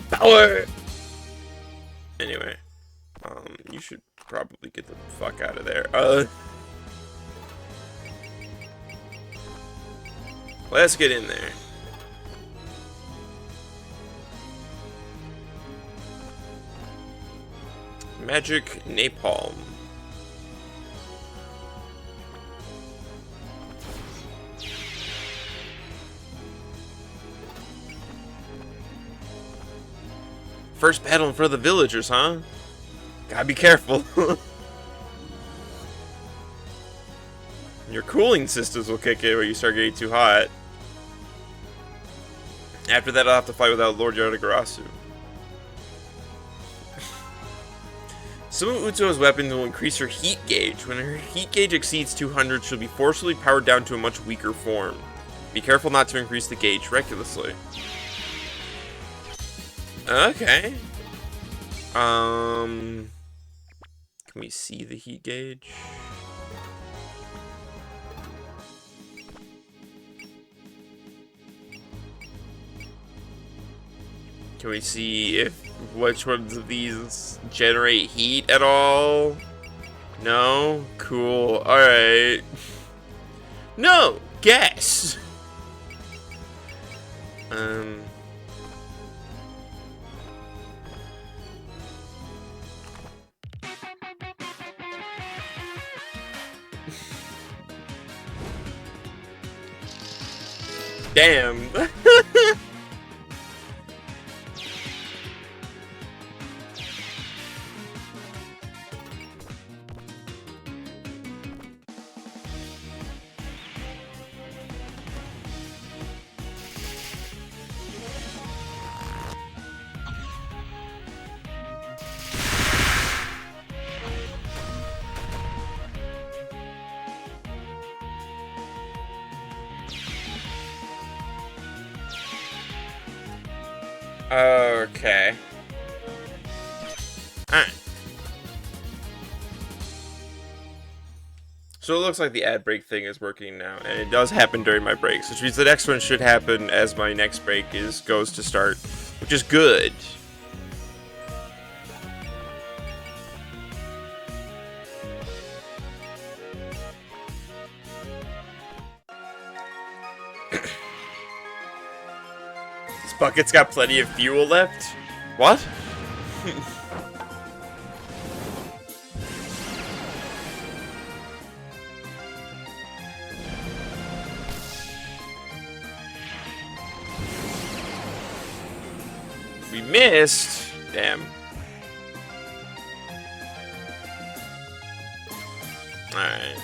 Speaker 1: Power. Anyway, you should probably get the fuck out of there. Let's get in there. Magic napalm. First battle in front of the villagers, huh? Gotta be careful. Your cooling systems will kick in when you start getting too hot. After that, I'll have to fight without Lord Yatagarasu. Some of Utsuo's weapons will increase her heat gauge. When her heat gauge exceeds 200, she'll be forcibly powered down to a much weaker form. Be careful not to increase the gauge recklessly. Okay. Can we see the heat gauge? Can we see if which ones of these generate heat at all? No? Cool. Alright. No! Guess! Damn. Okay. Alright. So it looks like the ad break thing is working now, and it does happen during my breaks, which means the next one should happen as my next break goes to start, which is good. This bucket's got plenty of fuel left? What? We missed. Damn. Alright.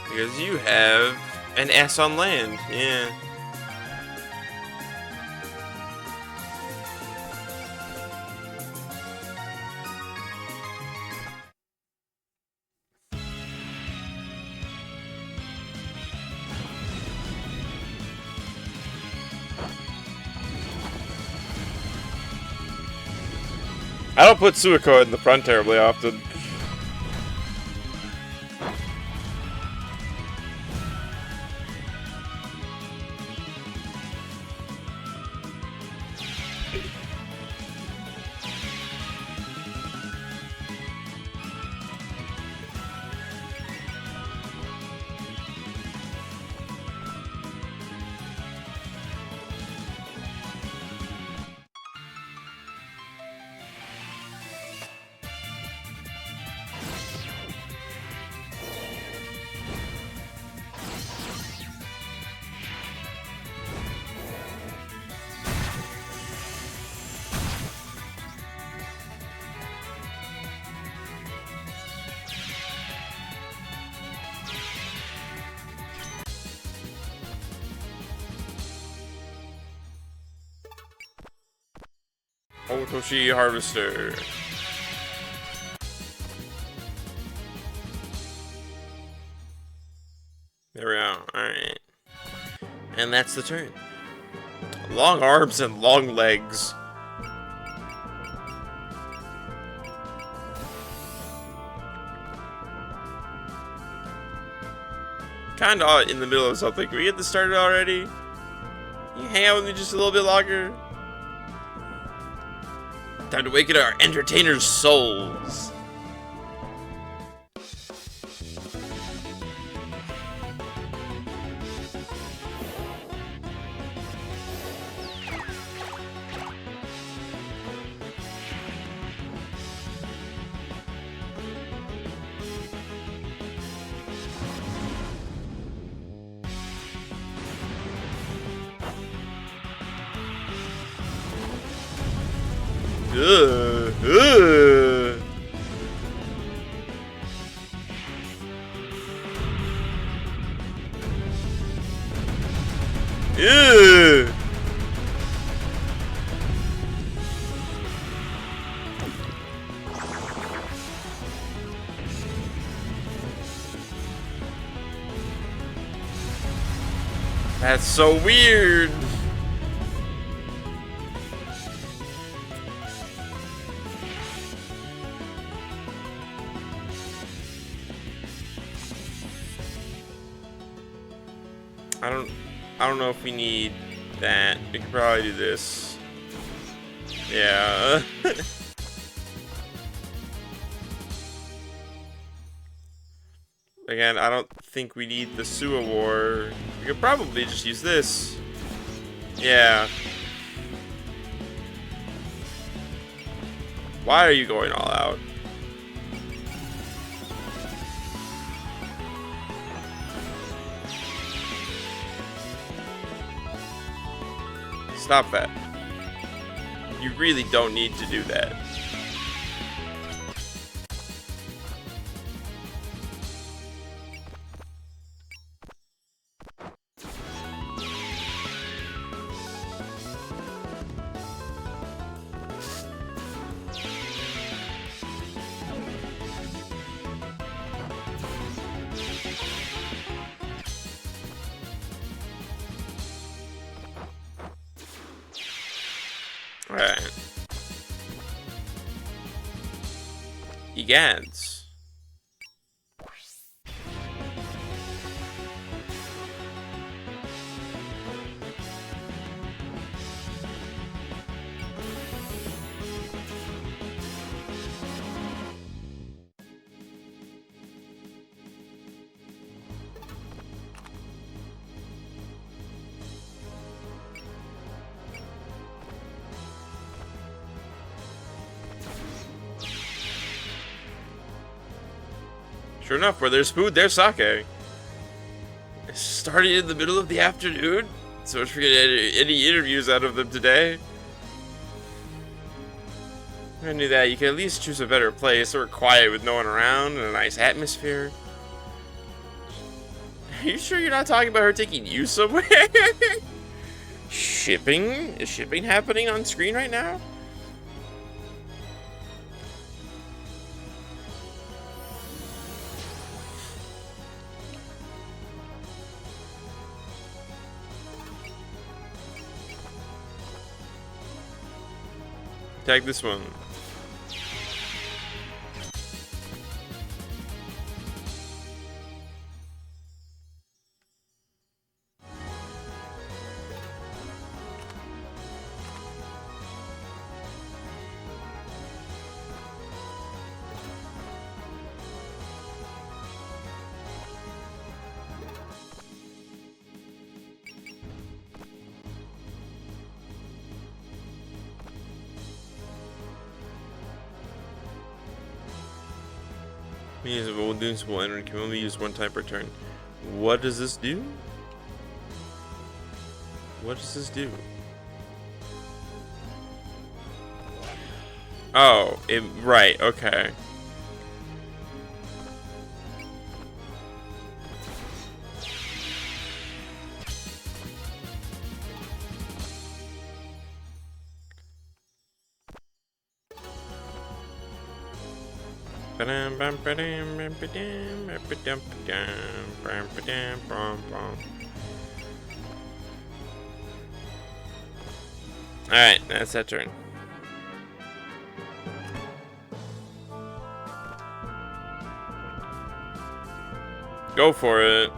Speaker 1: Because you have an S on land. Yeah. I don't put Suiko in the front terribly often. Otoshi Harvester. There we go. Alright. And that's the turn. Long arms and long legs. Kinda in the middle of something. Can we get this started already? Can you hang out with me just a little bit longer? Time to awaken our entertainers' souls. Ugh. Ugh. Ugh. That's so weird. I don't know if we need that. We could probably do this. Yeah. Again, I don't think we need the Suwa War. We could probably just use this. Yeah. Why are you going all out? Stop that. You really don't need to do that. Alright. Egads. Sure enough, where there's food, there's sake. Starting in the middle of the afternoon, so much for getting any interviews out of them today. I knew that. You can at least choose a better place, or quiet with no one around, and a nice atmosphere. Are you sure you're not talking about her taking you somewhere? Shipping? Is shipping happening on screen right now? Tag this one. Means of old dunes will enter and can only use one time per turn. What does this do? What does this do? Oh, right, okay. Alright, that's that turn. Go for it.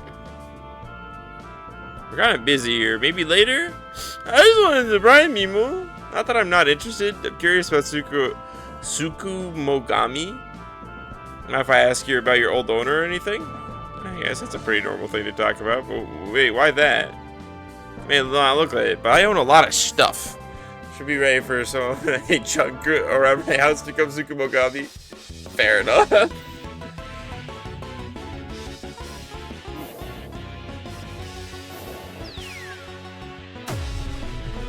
Speaker 1: We're kind of busy here. Maybe later? I just wanted to try Mimu. Not that I'm not interested. I'm curious about Sukumogami. Not if I ask you about your old owner or anything. I guess that's a pretty normal thing to talk about. But wait, why that? May not look like it, but I own a lot of stuff. Should be ready for some a chunk around my house to come Sukumogami. Fair enough.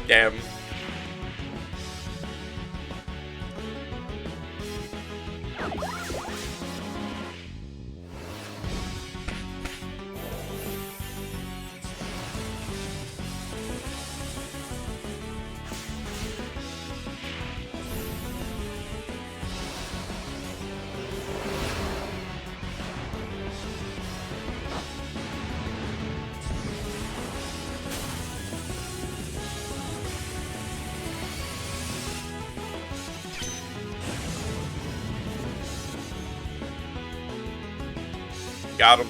Speaker 1: Damn. Got him.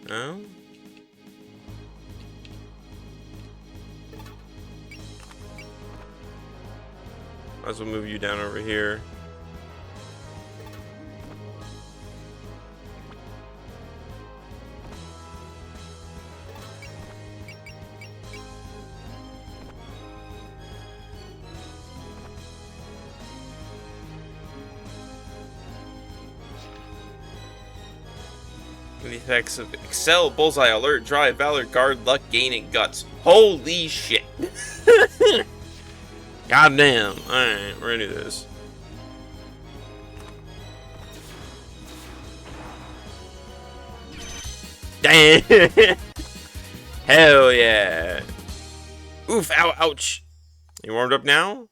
Speaker 1: No. Might as well move you down over here. The effects of Excel, Bullseye, Alert, Drive, Valor, Guard, Luck, Gain, and Guts. Holy shit. Goddamn. Alright, we're gonna do this. Damn. Hell yeah. Oof, ow, ouch. You warmed up now?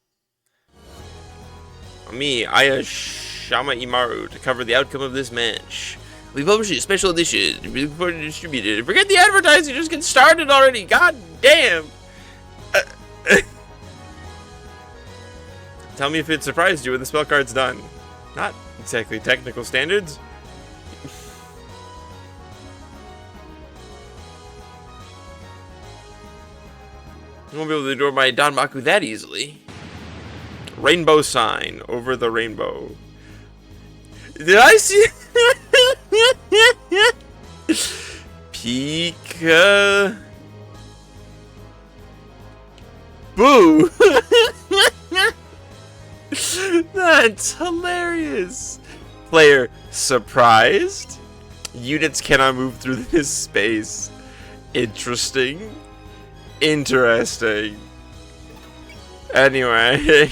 Speaker 1: Me, Aya Shama Imaru, to cover the outcome of this match. We published a special edition. We look forward to distribute it. Forget the advertising. Just get started already. God damn. Tell me if it surprised you when the spell card's done. Not exactly technical standards. You won't be able to ignore my Danmaku that easily. Rainbow sign over the rainbow. Did I see? Pika. Boo. That's hilarious. Player surprised. Units cannot move through this space. Interesting. Interesting. Anyway.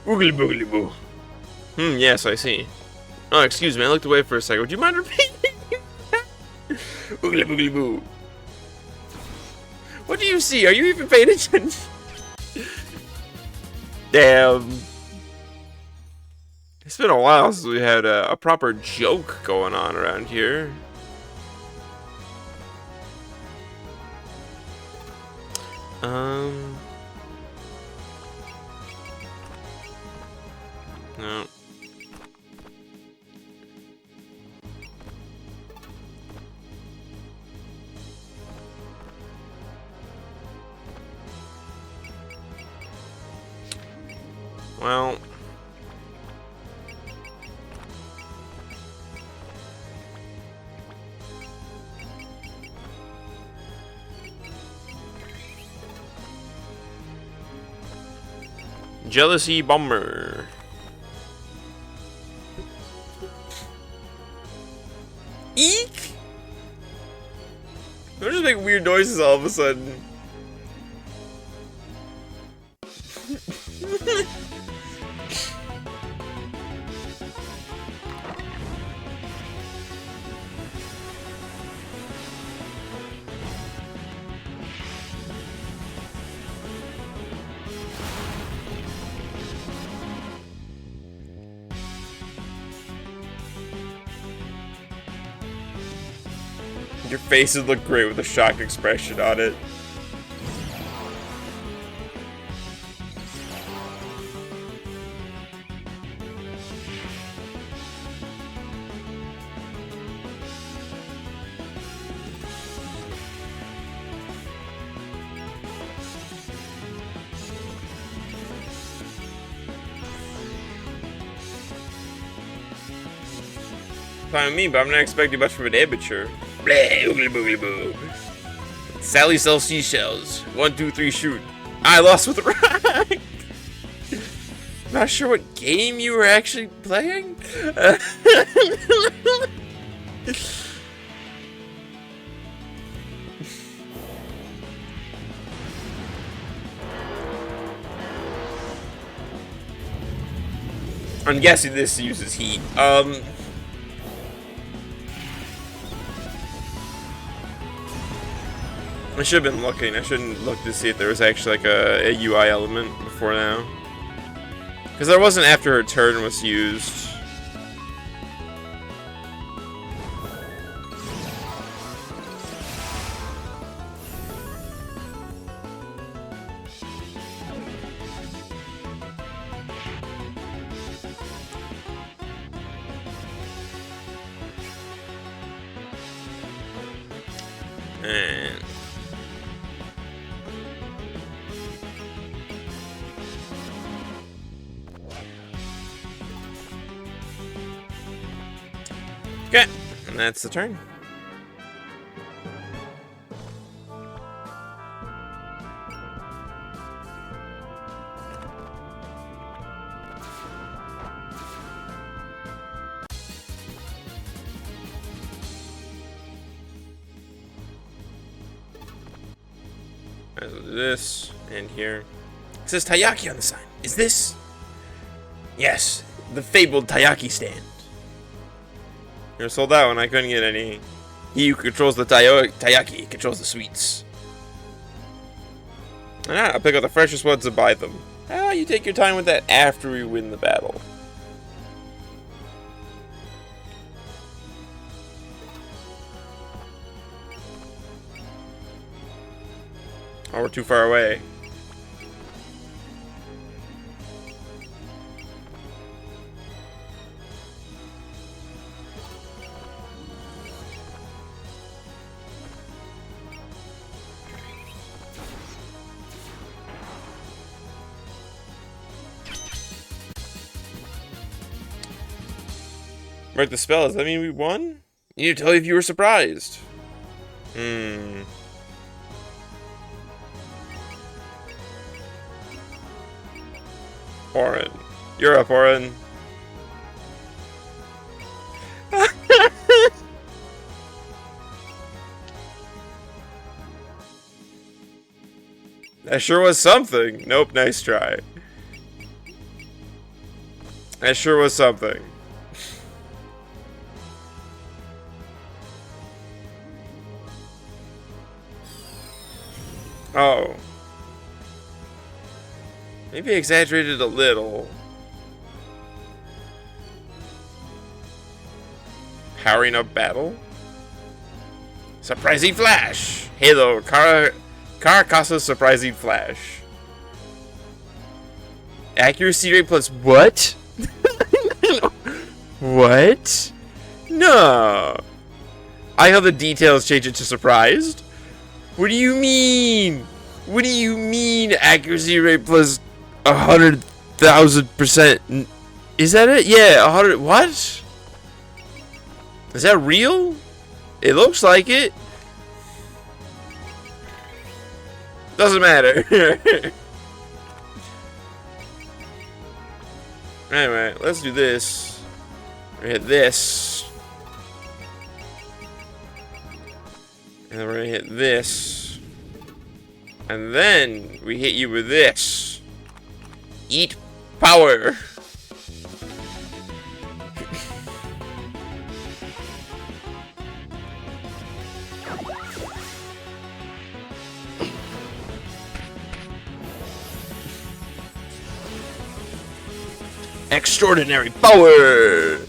Speaker 1: Boogly boogly boo. Yes, I see. Oh, excuse me, I looked away for a second. Would you mind repeating that? Boogly boogly boo. What do you see? Are you even paying attention? Damn. It's been a while since we had a proper joke going on around here. No. Well. Jealousy bomber. Eek! They're just making weird noises all of a sudden. Your face would look great with a shocked expression on it. Fine with me, but I'm not expecting much from an amateur. Blah, oogly boogly boo. Sally sells seashells. 1, 2, 3, shoot. I lost with the rock. Not sure what game you were actually playing. I'm guessing this uses heat. I should have been looking. I shouldn't look to see if there was actually like a UI element before now. Because there wasn't after her turn was used. And okay, and that's the turn. I'll do this and here. It says Taiyaki on the sign. Is this? Yes, the fabled Taiyaki stand. You sold that one. I couldn't get any. He who controls the Taiyaki controls the sweets. Alright, I'll pick out the freshest ones and buy them. Ah, you take your time with that after we win the battle. Oh, we're too far away. Break the spell, does that mean we won? You need to tell me if you were surprised. Orin. You're up, Orin. That sure was something. Nope, nice try. That sure was something. Oh. Maybe I exaggerated a little. Powering up battle? Surprising flash! Halo, Caracasa's surprising flash. Accuracy rate plus what? What? No. I have the details change it to surprised. What do you mean? What do you mean accuracy rate plus 100,000%? Is that it? Yeah, 100. What? Is that real? It looks like it. Doesn't matter. Anyway, let's do this. We hit this. And then we're gonna hit this. And then we hit you with this. Eat power. Extraordinary power.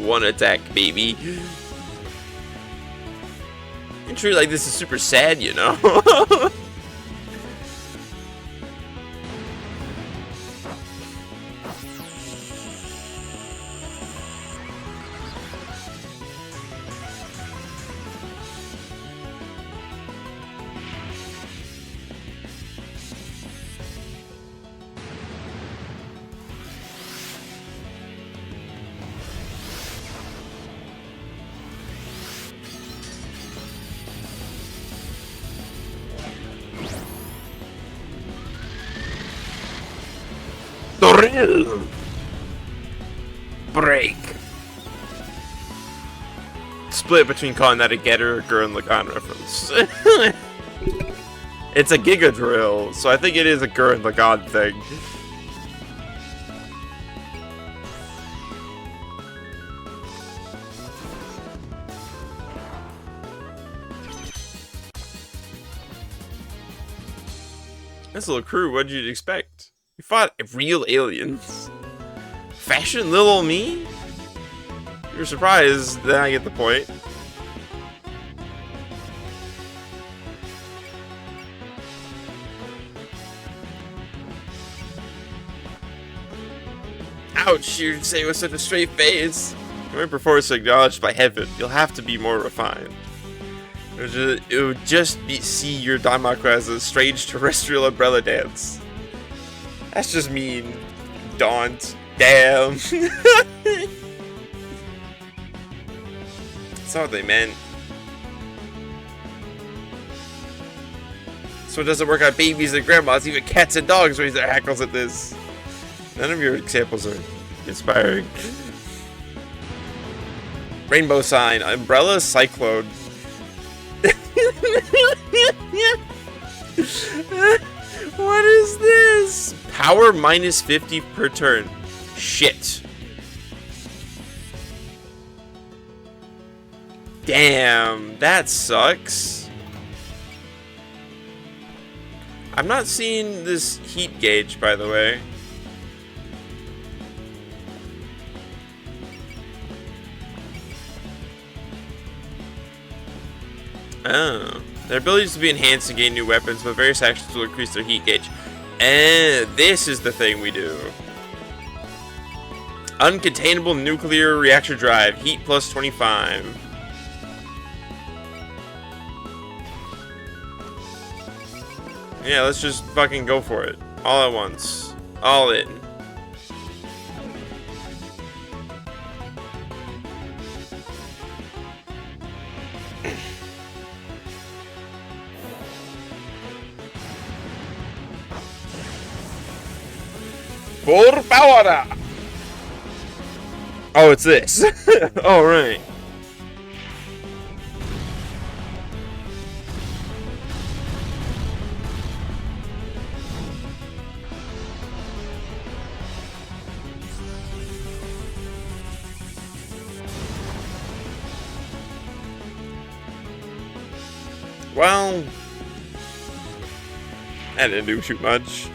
Speaker 1: one attack, baby. And true, like, this is super sad, you know? Break. Split between calling that a Getter or Gurren Lagann reference. It's a Giga Drill, so I think it is a Gurren Lagann thing. This little crew, what did you expect? You fought real aliens. Fashion little me? You're surprised, then I get the point. Ouch, you say it with such a straight face. Your performance acknowledged by heaven. You'll have to be more refined. It would just see your Danmaku as a strange terrestrial umbrella dance. That's just mean. Daunt. Damn. That's not what they meant. So it doesn't work on babies and grandmas, even cats and dogs raise their hackles at this. None of your examples are inspiring. Rainbow sign, umbrella, cyclone. What is this? Power minus 50 per turn. Shit. Damn, that sucks. I'm not seeing this heat gauge, by the way. Oh. Their abilities to be enhanced and gain new weapons, but various actions will increase their heat gauge. And this is the thing we do. Uncontainable nuclear reactor drive. Heat plus 25. Yeah, let's just fucking go for it. All at once. All in. Full power! Oh, it's this. All right. Well, I didn't do too much.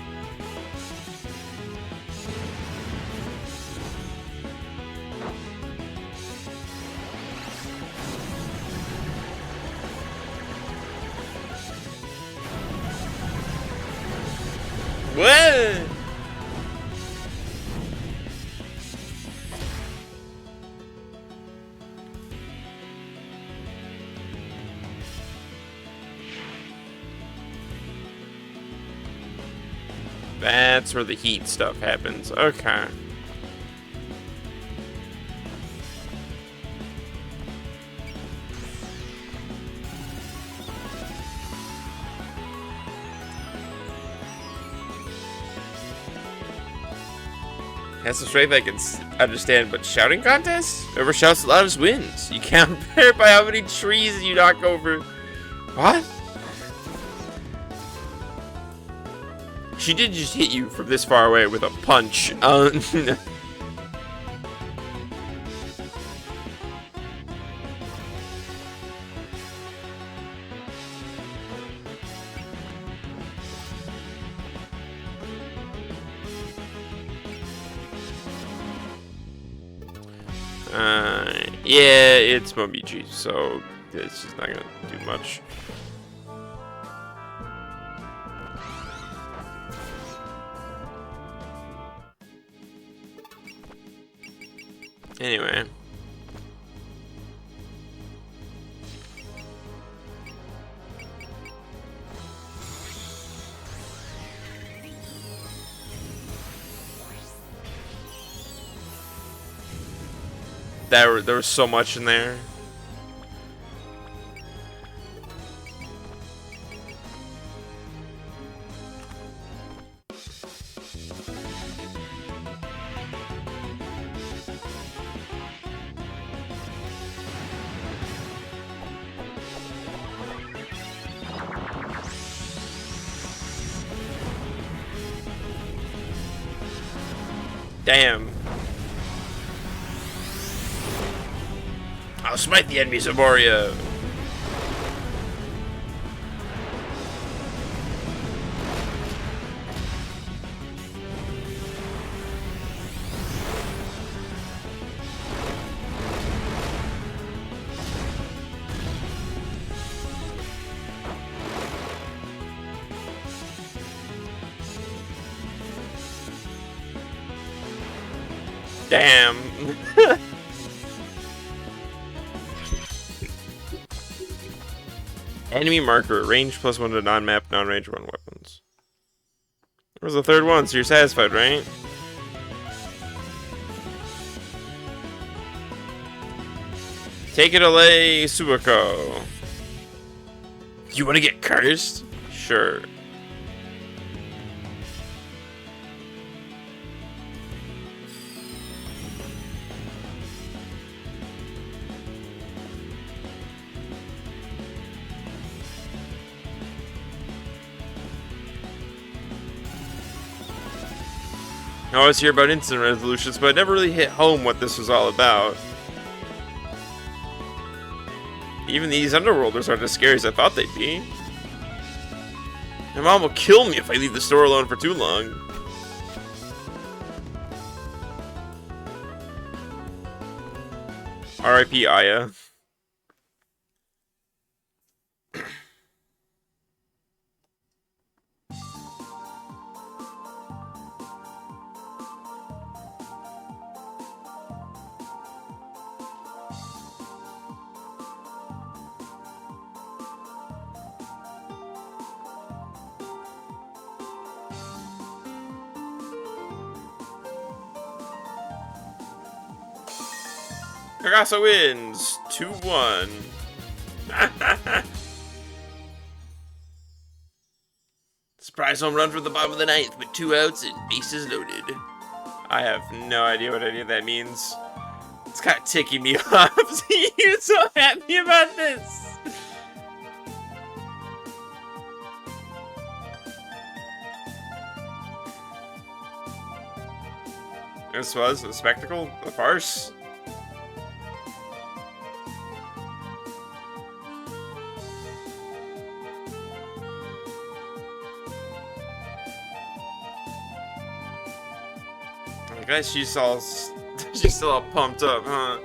Speaker 1: What? That's where the heat stuff happens. Okay. Has some strength I can understand, but shouting contest? Whoever shouts the loudest wins. You can't compare it by how many trees you knock over. What? She did just hit you from this far away with a punch. Yeah, it's Momichi, so it's just not gonna do much. Anyway. There was so much in there. Damn. I'll smite the enemies of Moria. Damn. Enemy marker. Range +1 to non-map, non-range 1 weapons. There was a third one, so you're satisfied, right? Take it away, Subako. You want to get cursed? Sure. I always hear about instant resolutions, but it never really hit home what this was all about. Even these underworlders aren't as scary as I thought they'd be. My mom will kill me if I leave the store alone for too long. R.I.P. Aya. Kagasa wins 2-1. Surprise home run from the bottom of the ninth with 2 outs and bases loaded. I have no idea what any of that means. It's kind of ticking me off. You're so happy about this. This was a spectacle, a farce. I guess she's still all pumped up, huh?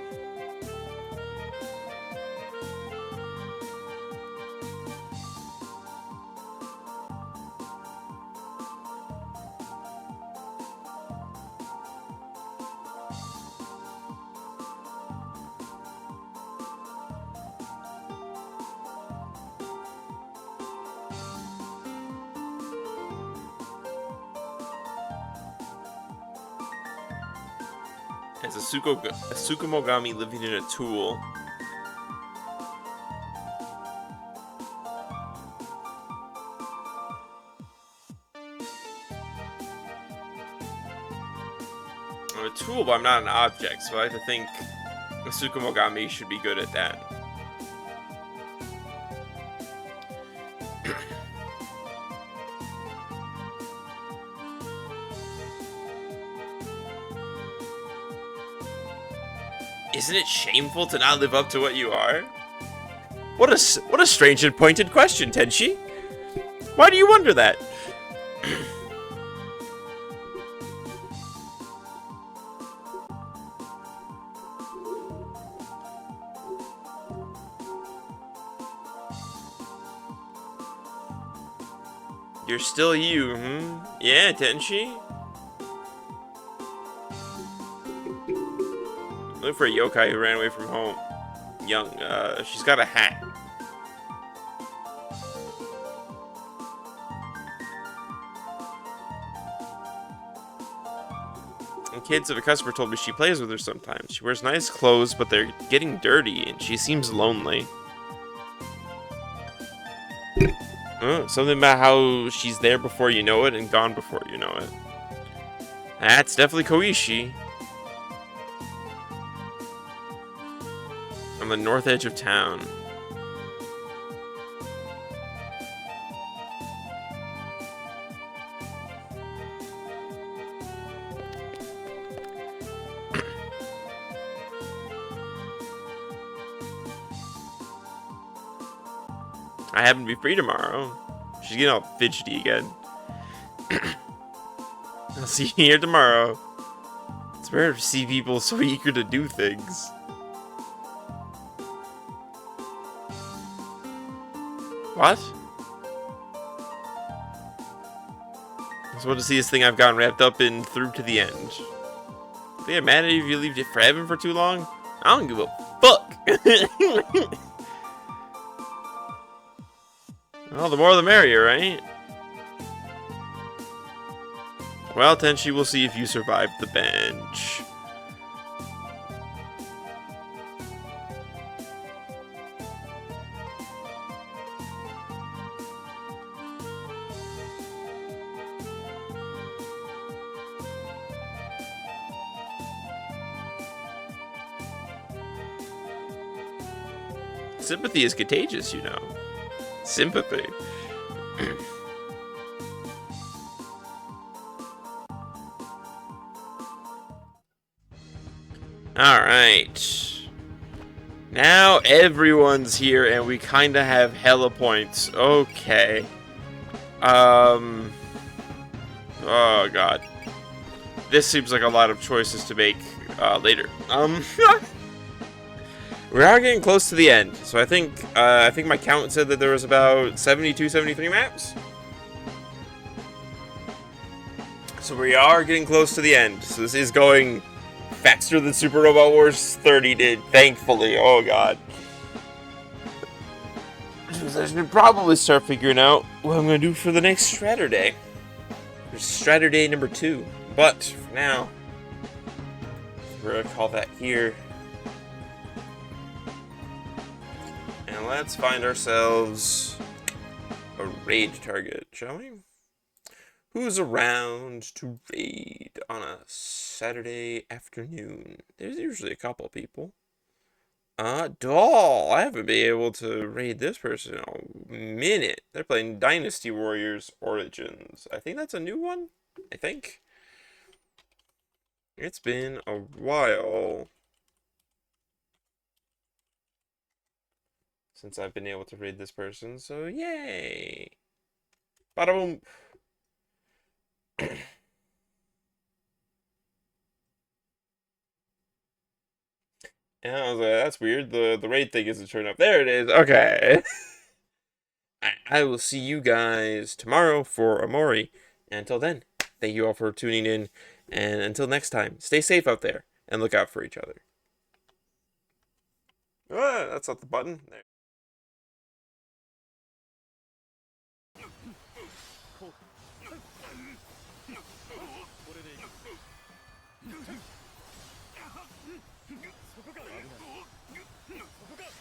Speaker 1: It's a Tsukumogami living in a tool. I'm a tool, but I'm not an object, so I like to think a Tsukumogami should be good at that. Isn't it shameful to not live up to what you are? What a strange and pointed question, Tenshi. Why do you wonder that? You're still you, hmm? Yeah, Tenchi? Looking for a yokai who ran away from home. Young, she's got a hat. And kids of a customer told me she plays with her sometimes. She wears nice clothes, but they're getting dirty, and she seems lonely. Something about how she's there before you know it and gone before you know it. That's definitely Koishi. On the north edge of town. I happen to be free tomorrow. She's getting all fidgety again. I'll see you here tomorrow. It's rare to see people so eager to do things. What? I just want to see this thing I've gotten wrapped up in through to the end. They get mad at you if you leave it for heaven for too long? I don't give a fuck. Well, the more the merrier, right? Well, Tenchi, we'll see if you survive the bench. Sympathy is contagious, you know. Sympathy. Alright. Now everyone's here and we kinda have hella points. Okay. Oh god. This seems like a lot of choices to make later. We are getting close to the end, so I think my count said that there was about 72, 73 maps. So we are getting close to the end. So this is going faster than Super Robot Wars 30 did, thankfully. Oh god. I should probably start figuring out what I'm going to do for the next Straturday. There's Straturday number 2. But, for now, we're going to call that here. And let's find ourselves a raid target, shall we? Who's around to raid on a Saturday afternoon? There's usually a couple people. Doll! I haven't been able to raid this person in a minute. They're playing Dynasty Warriors Origins. I think that's a new one? I think. It's been a while since I've been able to raid this person, so yay! Bada boom! And I was like, that's weird. The raid thing isn't showing up. There it is. Okay. I will see you guys tomorrow for Amori. And until then, thank you all for tuning in. And until next time, stay safe out there and look out for each other. Ah, that's not the button. There.